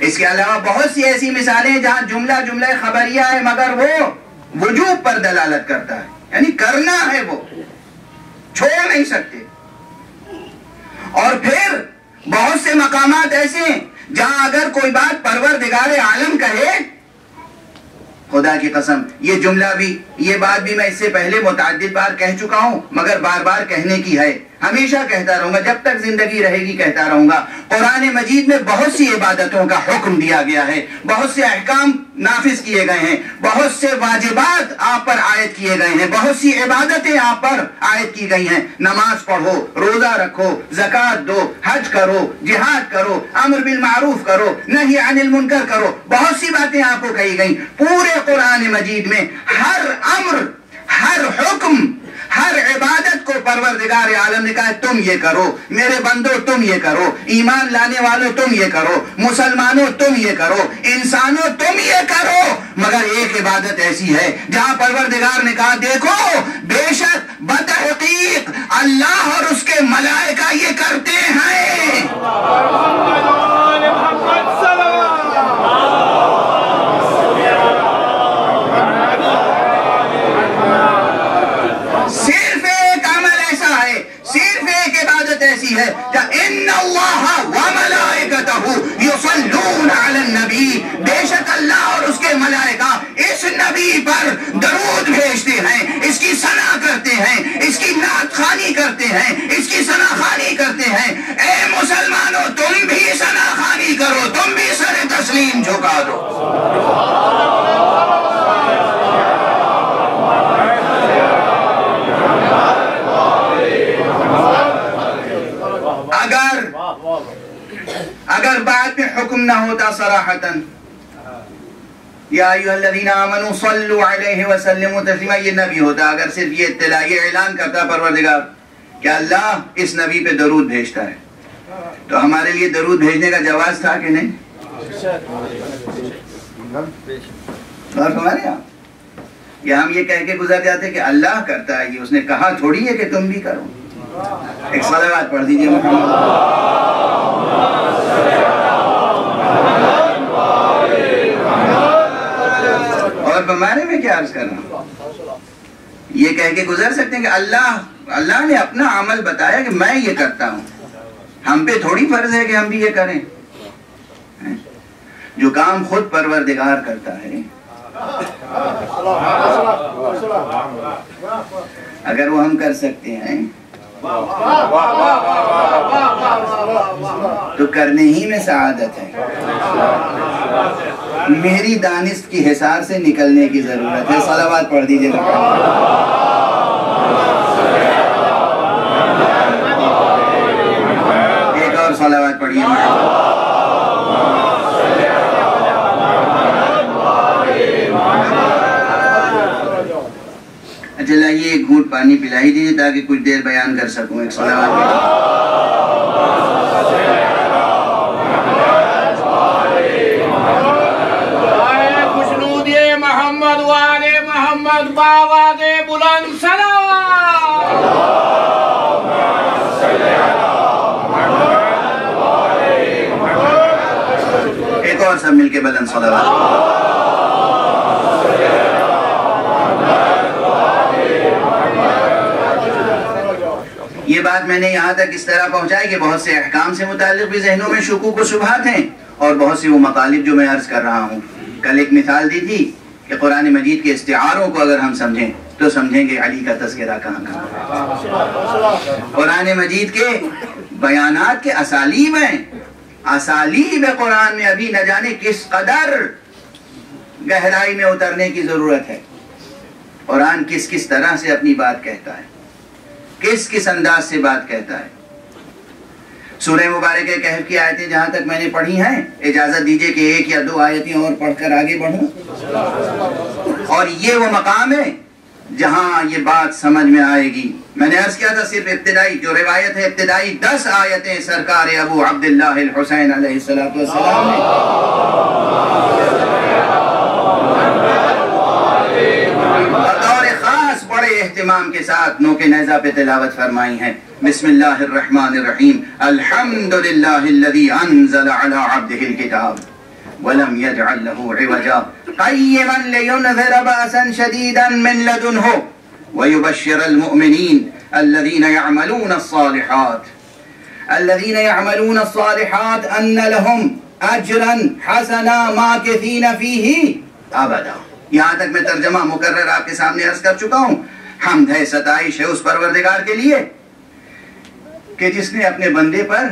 اس کے علاوہ بہت سی ایسی مثالیں ہیں جہاں جملہ خبریہ ہے مگر وہ وجوب پر دلالت کرتا ہے، یعنی کرنا ہے، وہ چھوڑ نہیں سکتے۔ اور پھر بہت سے مقامات ایسے ہیں جہاں اگر کوئی بات پروردگار عالم کہے، خدا کی قسم یہ جملہ بھی، یہ بات بھی میں اس سے پہلے متعدد بار کہہ چکا ہوں مگر بار بار کہنے کی ہے، ہمیشہ کہتا رہوں گا، جب تک زندگی رہے گی کہتا رہوں گا۔ قرآن مجید میں بہت سی عبادتوں کا حکم دیا گیا ہے، بہت سے احکام نافذ کیے گئے ہیں، بہت سے واجبات آپ پر عائد کیے گئے ہیں، بہت سی عبادتیں آپ پر عائد کی گئی ہیں۔ نماز پڑھو، روزہ رکھو، زکوٰۃ دو، حج کرو، جہاد کرو، امر بالمعروف کرو، نہی عن المنکر کرو، بہت سی باتیں آپ کو کہی گئیں۔ پورے قرآن مجید میں ہر امر، ہر حکم، ہر عبادت کو پروردگار عالم نے کہا تم یہ کرو، میرے بندو تم یہ کرو، ایمان لانے والوں تم یہ کرو، مسلمانوں تم یہ کرو، انسانوں تم یہ کرو۔ مگر ایک عبادت ایسی ہے جہاں پروردگار نے کہا دیکھو بے شک بتحقیق اللہ اور اس کے ملائکہ یہ کرتے ہیں۔ ایسی ہے کہ ان اللہ وملائکتہ یصلون علی النبی، بے شک اللہ اور اس کے ملائکہ اس نبی پر درود بھیجتے ہیں، اس کی ثنا کرتے ہیں، اس کی نعت خوانی کرتے ہیں، اس کی ثنا خوانی کرتے ہیں۔ اے مسلمانوں تم بھی ثنا خوانی کرو، تم بھی سر تسلیم جھکا دو۔ اگر بعد میں حکم نہ ہوتا صراحتاً یا ایھا الذین آمنوا صلوا علیہ وسلموا تسلیما، یہ نبی ہوتا، اگر صرف یہ اطلاع، یہ اعلان کرتا پروردگار کہ اللہ اس نبی پہ درود بھیجتا ہے، تو ہمارے لیے درود بھیجنے کا جواز تھا کہ نہیں؟ اور ہمارے یہاں یا ہم یہ کہہ کے گزر جاتے کہ اللہ کرتا ہے، یہ اس نے کہا تھوڑی ہے کہ تم بھی کرو۔ ایک صلوات پڑھ دیجئے محمد۔ اور بمانے میں کیا عرض کرنا، یہ کہہ کے گزر سکتے ہیں کہ اللہ نے اپنا عمل بتایا کہ میں یہ کرتا ہوں، ہم پہ تھوڑی فرض ہے کہ ہم بھی یہ کریں۔ جو کام خود پروردگار کرتا ہے اگر وہ ہم کر سکتے ہیں تو کرنے ہی میں سعادت ہے۔ میری دانست کی حصار سے نکلنے کی ضرورت ہے۔ صلوات پڑھ دیجئے گا۔ ایک اور صلوات پڑھیے۔ اچھا لائیے ایک گھونٹ پانی پلائی دیجیے تاکہ کچھ دیر بیان کر سکوں۔ ایک صلوات خوشنود محمد والے محمد باواز بلند صلوات۔ ایک اور سب مل کے بلند صلوات۔ یہ بات میں نے یہاں تک اس طرح پہنچائی کہ بہت سے احکام سے متعلق بھی ذہنوں میں شکوک و شبہات ہیں، اور بہت سی وہ مطالب جو میں عرض کر رہا ہوں۔ کل ایک مثال دی تھی کہ قرآن مجید کے استعاروں کو اگر ہم سمجھیں تو سمجھیں گے علی کا تذکرہ کہاں کہاں۔ قرآن مجید کے بیانات کے اسالیب ہیں، اسالیب قرآن میں ابھی نہ جانے کس قدر گہرائی میں اترنے کی ضرورت ہے۔ قرآن کس کس طرح سے اپنی بات کہتا ہے، کس کس انداز سے بات کہتا ہے۔ سورہ مبارکہ کہف کی آیتیں جہاں تک میں نے پڑھی ہیں، اجازت دیجئے کہ 1 یا 2 آیتیں اور پڑھ کر آگے بڑھوں۔ اور یہ وہ مقام ہے جہاں یہ بات سمجھ میں آئے گی۔ میں نے عرض کیا تھا صرف ابتدائی جو روایت ہے، ابتدائی 10 آیتیں سرکار ابو عبداللہ الحسین علیہ السلام نے بطور خاص بڑے اہتمام کے ساتھ نوک نیزہ پہ تلاوت فرمائی ہیں۔ بسم اللہ الرحمن الرحیم، الحمدللہ الذی انزل علی عبدہ الکتاب ولم يجعل له عوجا قيما لينذر بأسا شديدا من لدنه ويبشر المؤمنين الذين يعملون الصالحات أن لهم أجرا حسنا ماكثين فيه أبدا۔ یہاں تک میں ترجمہ مکرر آپ کے سامنے عرض کر چکا ہوں۔ حمد ہے، ستائش ہے اس پروردگار کے لیے کہ جس نے اپنے بندے پر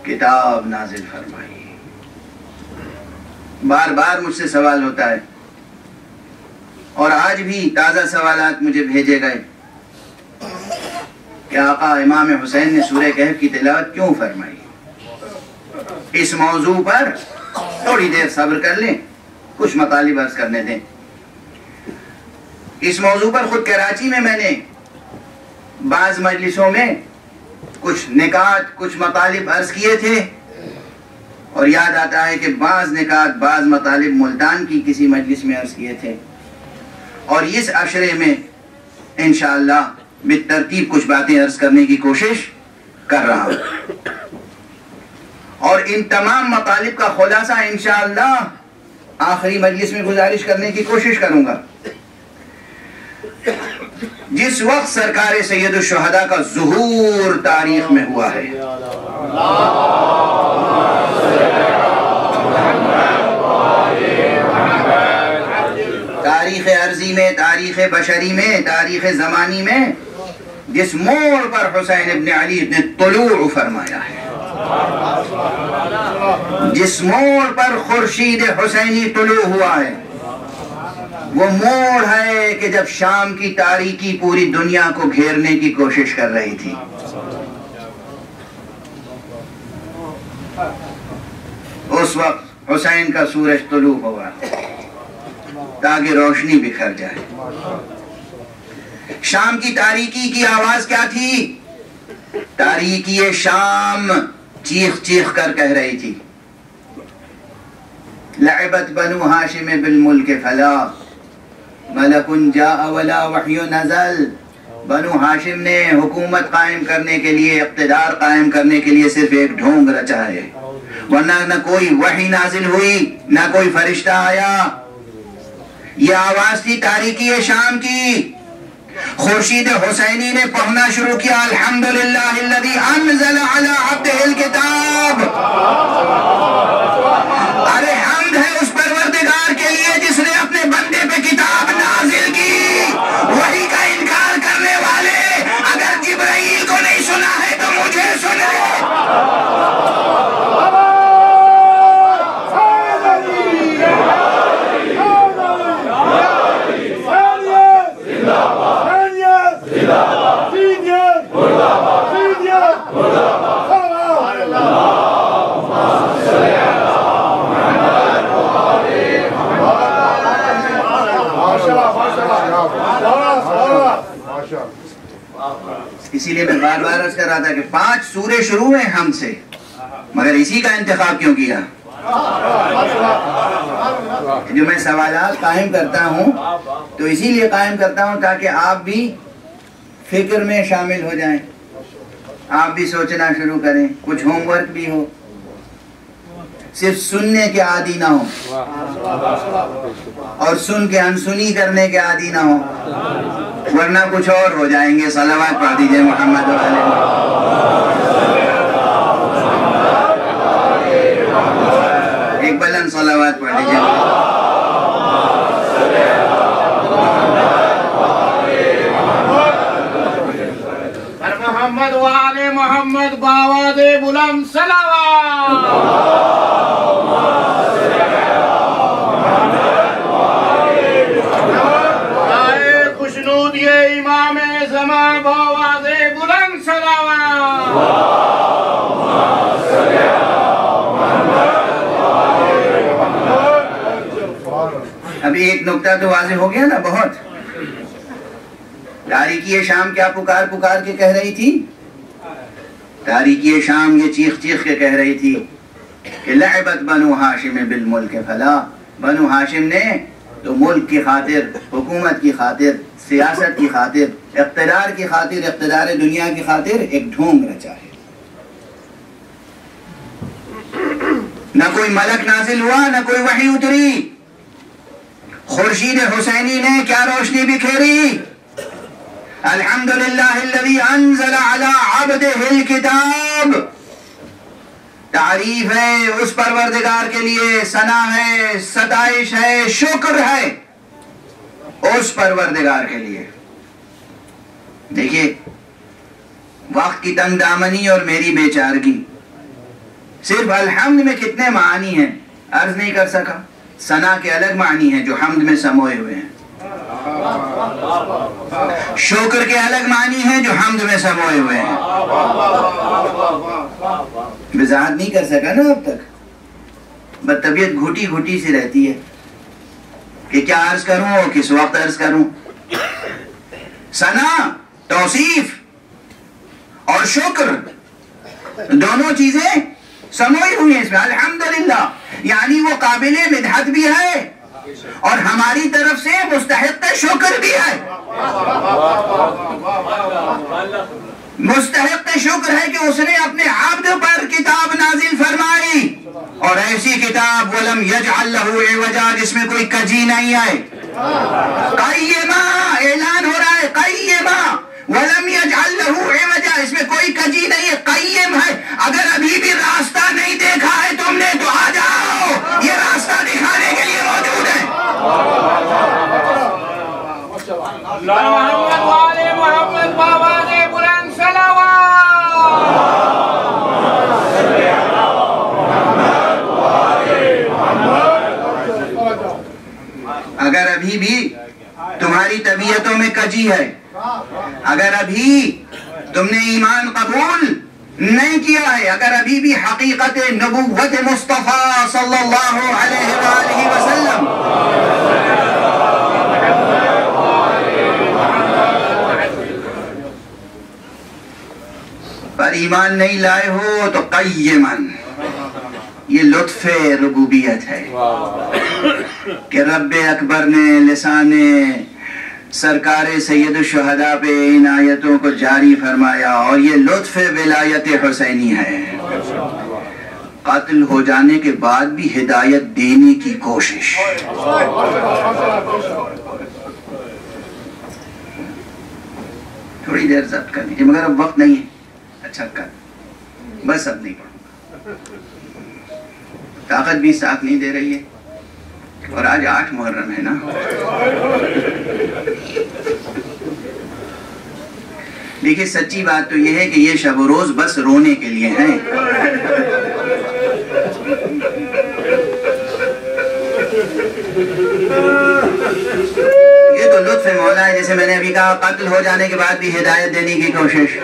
کتاب نازل فرمائی۔ بار بار مجھ سے سوال ہوتا ہے اور آج بھی تازہ سوالات مجھے بھیجے گئے کہ آقا امام حسین نے سورہ کہف کی تلاوت کیوں فرمائی؟ اس موضوع پر تھوڑی دیر صبر کر لیں، کچھ مطالب عرض کرنے دیں۔ اس موضوع پر خود کراچی میں نے بعض مجلسوں میں کچھ نکات، کچھ مطالب عرض کیے تھے، اور یاد آتا ہے کہ بعض نکات، بعض مطالب ملتان کی کسی مجلس میں عرض کیے تھے، اور اس عشرے میں انشاءاللہ بالترتیب کچھ باتیں عرض کرنے کی کوشش کر رہا ہوں، اور ان تمام مطالب کا خلاصہ انشاءاللہ آخری مجلس میں گزارش کرنے کی کوشش کروں گا۔ جس وقت سرکار سید الشہداء کا ظہور تاریخ میں ہوا ہے، تاریخ ارضی میں، تاریخ بشری میں، تاریخ زمانی میں جس موڑ پر حسین ابن علی نے طلوع فرمایا ہے، جس موڑ پر خورشید حسینی طلوع ہوا ہے، وہ موڑ ہے کہ جب شام کی تاریکی پوری دنیا کو گھیرنے کی کوشش کر رہی تھی۔ اس وقت حسین کا سورج طلوع ہوا تاکہ روشنی بکھر جائے۔ شام کی تاریکی کی آواز کیا تھی؟ تاریکی شام چیخ چیخ کر کہہ رہی تھی، لعبت بنو ہاشم بالملک فلا ملک جاء ولا وحی نزل۔ بنو ہاشم نے حکومت قائم کرنے کے لیے، اقتدار قائم کرنے کے لیے صرف ایک ڈھونگ رچا ہے، ورنہ نہ کوئی وحی نازل ہوئی، نہ کوئی فرشتہ آیا۔ یہ آواز تھی تاریکی شام کی۔ خورشید حسینی نے پڑھنا شروع کیا، الحمدللہ الذی انزل علی عبدہ الکتاب۔ ارے حمد ہے اس پروردگار کے لیے جس نے اپنے بندے پہ کتاب نازل کی۔ وحی کا انکار کرنے والے اگر جبرائیل کو نہیں سنا ہے تو مجھے سن لے۔ اسی لیے میں بار بار عرض کر رہا تھا کہ 5 سورے شروع ہیں ہم سے، مگر اسی کا انتخاب کیوں کیا؟ جو میں سوالات قائم کرتا ہوں تو اسی لیے قائم کرتا ہوں تاکہ آپ بھی فکر میں شامل ہو جائیں، آپ بھی سوچنا شروع کریں، کچھ ہوم ورک بھی ہو، صرف سننے کے عادی نہ ہو اور سن کے انسنی کرنے کے عادی نہ ہو، ورنہ کچھ اور ہو جائیں گے۔ صلوات پڑھ دیجئے محمد علیہ۔ ایک بلند صلوات پڑھ دیجئے۔ محمد وآل محمد باواد بلند صلوات۔ خوشنود یہ امام زمان باواد بلند صلوات۔ ایک نقطہ تو واضح ہو گیا نا بہت. تاریکی شام کیا پکار پکار کے کہہ رہی تھی؟ تاریکی شام یہ چیخ چیخ کے کہہ رہی تھی کہ لعبت بنو ہاشم بالملک فلا. بنو ہاشم نے تو ملک کی خاطر، حکومت کی خاطر، سیاست کی خاطر، اقتدار کی خاطر، اقتدار دنیا کی خاطر ایک ڈھونگ رچا ہے. نہ کوئی ملک نازل ہوا، نہ کوئی وحی اتری. خورشید حسینی نے کیا روشنی بکھیری. الحمدللہ الذی انزل علی عبدہ الکتاب. تعریف ہے اس پروردگار کے لیے، ثنا ہے، ستائش ہے، شکر ہے اس پروردگار کے لیے. دیکھیے وقت کی تنگ دامنی اور میری بیچارگی. صرف الحمد میں کتنے معنی ہیں عرض نہیں کر سکا. ثنا کے الگ معنی ہیں جو حمد میں سموئے ہوئے ہیں. شکر کے الگ معنی ہیں جو حمد میں سموئے ہوئے ہیں. وضاحت نہیں کر سکا نا اب تک. بس طبیعت گھٹی گھٹی سی رہتی ہے کہ کیا عرض کروں اور کس وقت عرض کروں. ثنا، توصیف اور شکر دونوں چیزیں سموئی ہوئی ہیں اس میں. الحمدللہ یعنی وہ قابل مدحت بھی ہے اور ہماری طرف سے مستحق شکر بھی ہے. مستحق شکر ہے کہ اس نے اپنے عبد پر کتاب نازل فرمائی، اور ایسی کتاب وَلَمْ يَجْعَلْ لَهُ عِوَجًا جس میں کوئی کجی نہیں آئے. قیمہ اعلان ہو رہا ہے، قیمہ وَلَمْ يَجْعَلْ لَهُ عِوَجًا اس میں کوئی کجی نہیں ہے، قیم ہے. اگر ابھی بھی راستہ نہیں دیکھا ہے تم نے تو آ جاؤ، یہ راستہ دکھانے کے لیے موجود ہے. محمد والے محمد بابا دے بلند صلوات. اگر ابھی بھی تمہاری طبیعتوں میں کجی ہے، اگر ابھی تم نے ایمان قبول نہیں کیا ہے، اگر ابھی بھی حقیقت نبوت مصطفیٰ صلی اللہ علیہ وآلہ وسلم پر ایمان نہیں لائے ہو تو قیمن یہ لطف ربوبیت ہے کہ رب اکبر نے لسان سرکار سید الشہداء پہ ان آیتوں کو جاری فرمایا، اور یہ لطف ولایت حسینی ہے. قتل ہو جانے کے بعد بھی ہدایت دینے کی کوشش. تھوڑی دیر ضبط کر لیجیے، مگر اب وقت نہیں ہے. اچھا کر بس اب نہیں پڑھوں گا، طاقت بھی ساتھ نہیں دے رہی ہے، اور آج 8 محرم ہے نا. دیکھیں سچی بات تو یہ ہے کہ یہ شب و روز بس رونے کے لیے ہیں. یہ تو لطف مولا ہے. جیسے میں نے ابھی کہا قتل ہو جانے کے بعد بھی ہدایت دینے کی کوشش،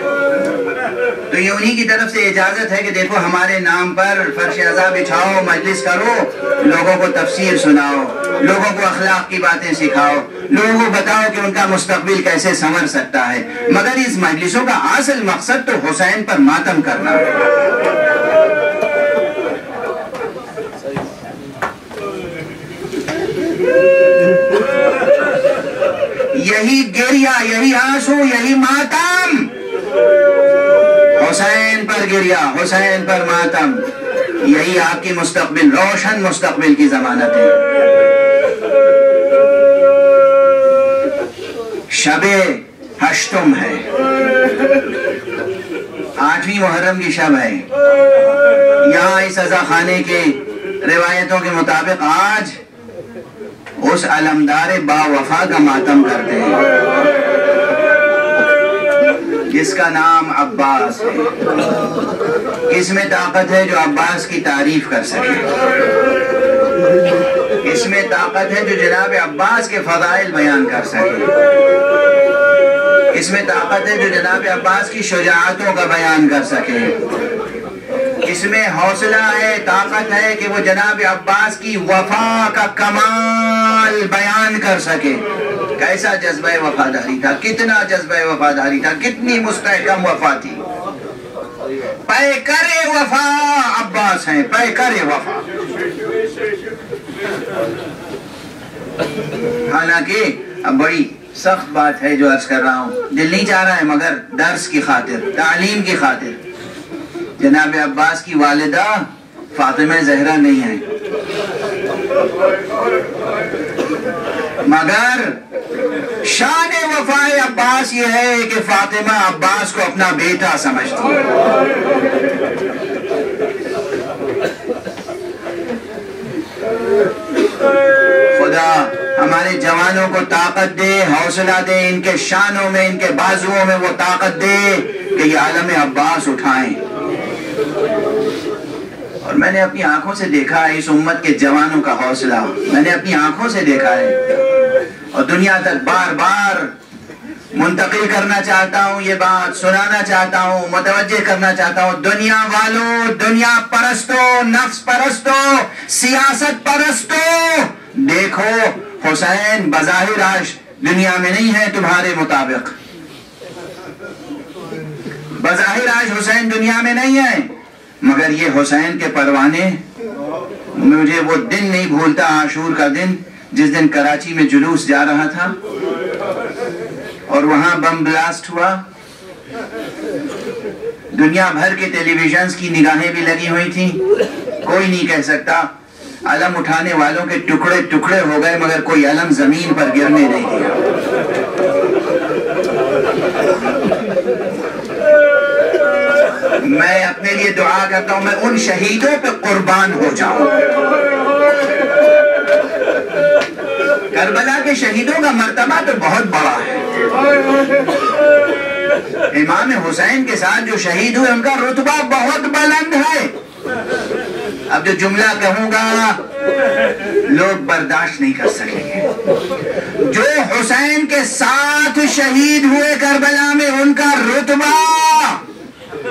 تو یہ انہی کی طرف سے اجازت ہے کہ دیکھو ہمارے نام پر فرش عزا بچھاؤ، مجلس کرو، لوگوں کو تفسیر سناؤ، لوگوں کو اخلاق کی باتیں سکھاؤ، لوگوں کو بتاؤ کہ ان کا مستقبل کیسے سنور سکتا ہے. مگر اس مجلسوں کا اصل مقصد تو حسین پر ماتم کرنا ہے. یہی گریہ، یہی آنسو، یہی ماتم، حسین پر گریہ، حسین پر ماتم، یہی آپ کی مستقبل، روشن مستقبل کی ضمانت ہے. شب ہشتم ہے، 8ویں محرم کی شب ہے. یہاں اس عزا خانے کے روایتوں کے مطابق آج اس علمدار با وفا کا ماتم کرتے ہیں جس کا نام عباس ہے. کس میں طاقت ہے جو عباس کی تعریف کر سکے؟ کس میں طاقت ہے جو جناب عباس کے فضائل بیان کر سکے؟ اس میں طاقت ہے جو جناب عباس کی شجاعتوں کا بیان کر سکے؟ اس میں حوصلہ ہے، طاقت ہے کہ وہ جناب عباس کی وفا کا کمال بیان کر سکے. کیسا جذبہ وفاداری تھا، کتنا جذبہ وفاداری تھا، کتنی مستحکم وفا تھی. پیکر وفا عباس ہیں، پیکر وفا. حالانکہ اب بڑی سخت بات ہے جو عرض کر رہا ہوں، دل نہیں چاہ رہا ہے، مگر درس کی خاطر، تعلیم کی خاطر. جناب عباس کی والدہ فاطمہ زہرا نہیں ہیں، مگر شان وفائے عباس یہ ہے کہ فاطمہ عباس کو اپنا بیٹا سمجھتی ہے. خدا ہمارے جوانوں کو طاقت دے، حوصلہ دے، ان کے شانوں میں، ان کے بازوؤں میں وہ طاقت دے کہ یہ عالم عباس اٹھائیں. اور میں نے اپنی آنکھوں سے دیکھا ہے اس امت کے جوانوں کا حوصلہ، میں نے اپنی آنکھوں سے دیکھا ہے، اور دنیا تک بار بار منتقل کرنا چاہتا ہوں، یہ بات سنانا چاہتا ہوں، متوجہ کرنا چاہتا ہوں. دنیا والوں، دنیا پرستوں، نفس پرستوں، سیاست پرستوں، دیکھو حسین بظاہر آج دنیا میں نہیں ہے تمہارے مطابق، بظاہر آج حسین دنیا میں نہیں ہے، مگر یہ حسین کے پروانے. مجھے وہ دن نہیں بھولتا، عاشور کا دن، جس دن کراچی میں جلوس جا رہا تھا اور وہاں بم بلاسٹ ہوا. دنیا بھر کے ٹیلی ویژنز کی نگاہیں بھی لگی ہوئی تھیں. کوئی نہیں کہہ سکتا، علم اٹھانے والوں کے ٹکڑے ٹکڑے ہو گئے، مگر کوئی علم زمین پر گرنے نہیں دیا. میں اپنے لیے دعا کرتا ہوں میں ان شہیدوں پہ قربان ہو جاؤں. کربلا کے شہیدوں کا مرتبہ تو بہت بڑا ہے. امام حسین کے ساتھ جو شہید ہوئے ان کا رتبہ بہت بلند ہے. اب جو جملہ کہوں گا لوگ برداشت نہیں کر سکیں گے. جو حسین کے ساتھ شہید ہوئے کربلا میں ان کا رتبہ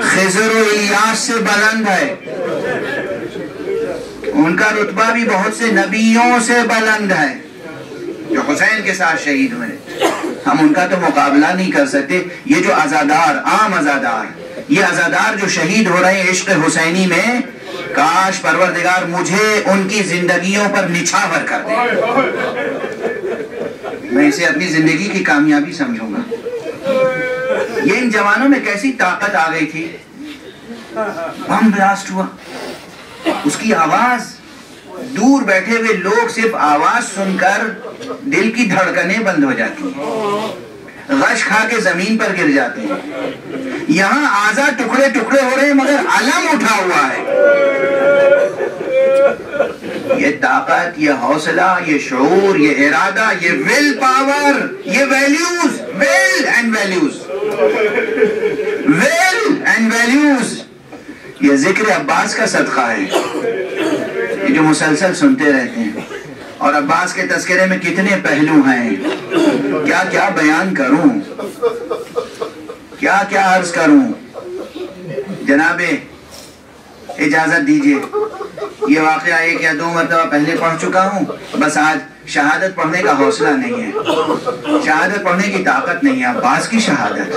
خضر و الیاس سے بلند ہے. ان کا رتبہ بھی بہت سے نبیوں سے بلند ہے جو حسین کے ساتھ شہید ہوئے. ہم ان کا تو مقابلہ نہیں کر سکتے. یہ جو عزادار، عام عزادار، یہ عزادار جو شہید ہو رہے ہیں عشق حسینی میں، کاش پروردگار مجھے ان کی زندگیوں پر نچھاور کر دے. میں اسے اپنی زندگی کی کامیابی سمجھوں گا. یہ ان جوانوں میں کیسی طاقت آ گئی تھی. بم بلاسٹ ہوا، اس کی آواز، دور بیٹھے ہوئے لوگ صرف آواز سن کر دل کی دھڑکنیں بند ہو جاتی ہیں، غش کھا کے زمین پر گر جاتے ہیں. یہاں اعضاء ٹکڑے ٹکڑے ہو رہے ہیں مگر علم اٹھا ہوا ہے. یہ طاقت، یہ حوصلہ، یہ شعور، یہ ارادہ، یہ ول پاور، یہ values, will end values, will end values, یہ ذکر عباس کا صدقہ ہے. یہ جو مسلسل سنتے رہتے ہیں. اور عباس کے تذکرے میں کتنے پہلو ہیں، کیا کیا بیان کروں، کیا کیا عرض کروں. جناب اجازت دیجئے، یہ واقعہ ایک یا دو مرتبہ پہلے پڑھ چکا ہوں، بس آج شہادت پڑھنے کا حوصلہ نہیں ہے، شہادت پڑھنے کی طاقت نہیں ہے. عباس کی شہادت.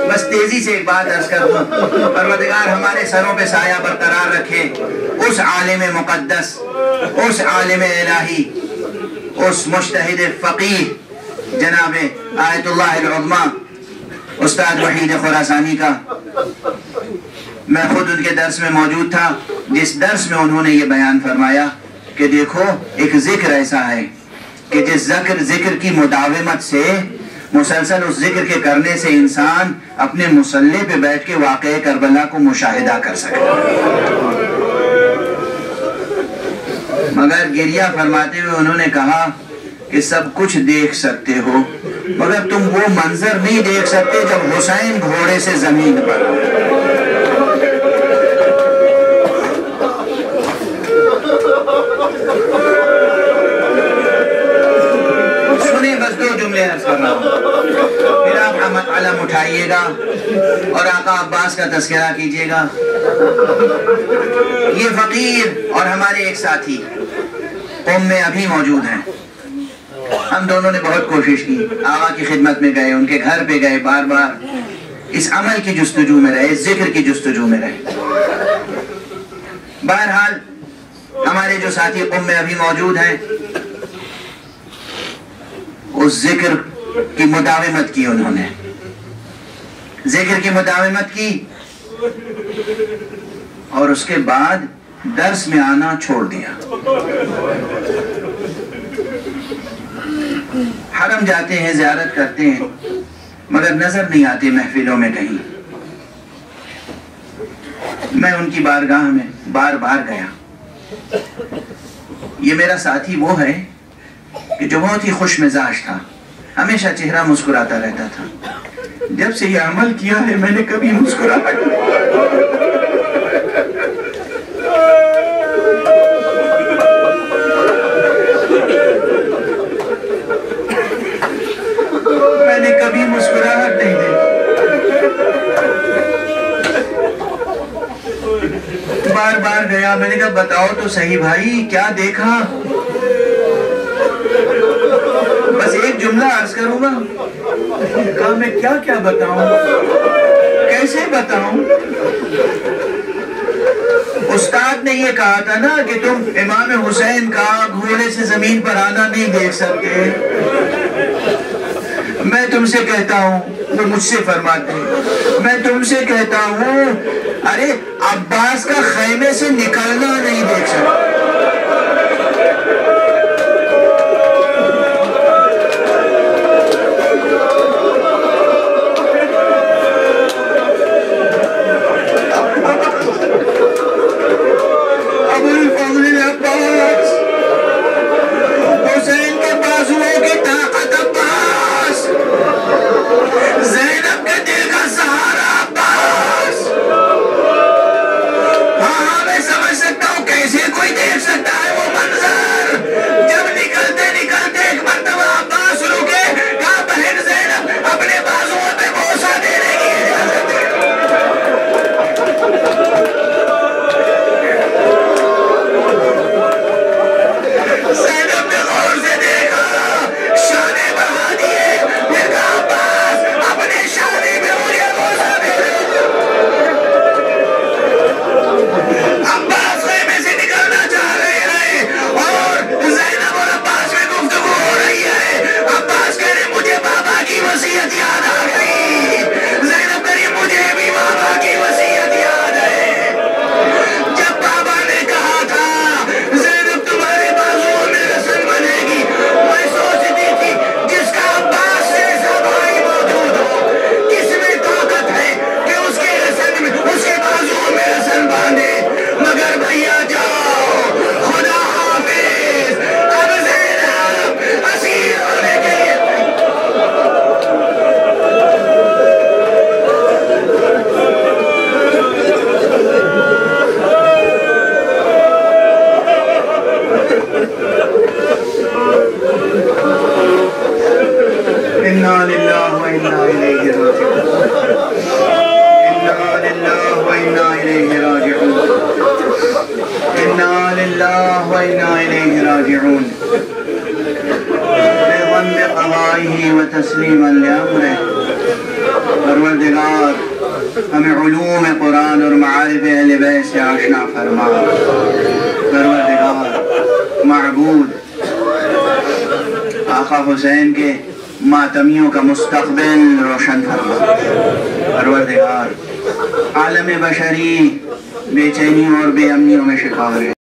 بس تیزی سے ایک بات عرض کر دوں، پروردگار ہمارے سروں پہ سایہ برقرار رکھے. اس عالم مقدس، اس عالم الہی، اس مجتہد فقیہ جناب آیت اللہ العظمی استاد وحید خراسانی کا، میں خود ان کے درس میں موجود تھا، جس درس میں انہوں نے یہ بیان فرمایا کہ دیکھو ایک ذکر ایسا ہے کہ جس ذکر کی مداومت سے، مسلسل اس ذکر کے کرنے سے انسان اپنے مصلی پہ بیٹھ کے واقعہ کربلا کو مشاہدہ کر سکے. مگر گریہ فرماتے ہوئے انہوں نے کہا کہ سب کچھ دیکھ سکتے ہو مگر تم وہ منظر نہیں دیکھ سکتے جب حسین گھوڑے سے زمین پر. سنیں بس دو جملے عرض کر رہا ہوں. پھر آپ علم اٹھائیے گا اور آقا عباس کا تذکرہ کیجیے گا. یہ فقیر اور ہمارے ایک ساتھی قوم میں ابھی موجود ہیں. ہم دونوں نے بہت کوشش کی, آقا کی خدمت میں گئے, ان کے گھر پہ گئے, بار بار اس عمل کی جستجو میں رہے, اس ذکر کی جستجو میں رہے. بہرحال ہمارے جو ساتھی قوم میں ابھی موجود ہیں, اس ذکر کی مداومت کی, انہوں نے ذکر کی مداومت کی اور اس کے بعد درس میں آنا چھوڑ دیا. حرم جاتے ہیں, زیارت کرتے ہیں, مگر نظر نہیں آتے محفلوں میں کہیں. میں ان کی بارگاہ میں بار بار گیا. یہ میرا ساتھی وہ ہے کہ جو بہت ہی خوش مزاج تھا, ہمیشہ چہرہ مسکراتا رہتا تھا. جب سے یہ عمل کیا ہے میں نے کبھی مسکراہٹ نہیں دی. بار بار گیا, میں نے کہا بتاؤ تو صحیح بھائی کیا دیکھا. بس ایک جملہ عرض کروں گا. کہا میں کیا کیا بتاؤں, کیسے بتاؤں. استاد نے یہ کہا تھا نا کہ تم امام حسین کا گھوڑے سے زمین پر آنا نہیں دیکھ سکتے. میں تم سے کہتا ہوں, وہ مجھ سے فرماتے ہیں, میں تم سے کہتا ہوں ارے عباس کا خیمے سے نکلنا نہیں دیکھ سکتا. تسلیما لامرہ. پروردگار ہمیں علوم قرآن اور معارف اہل بیت سے آشنا فرما. پروردگار معبود آقا حسین کے ماتمیوں کا مستقبل روشن فرما. پروردگار عالم بشری بے چینیوں اور بے امنیوں میں شکار ہے.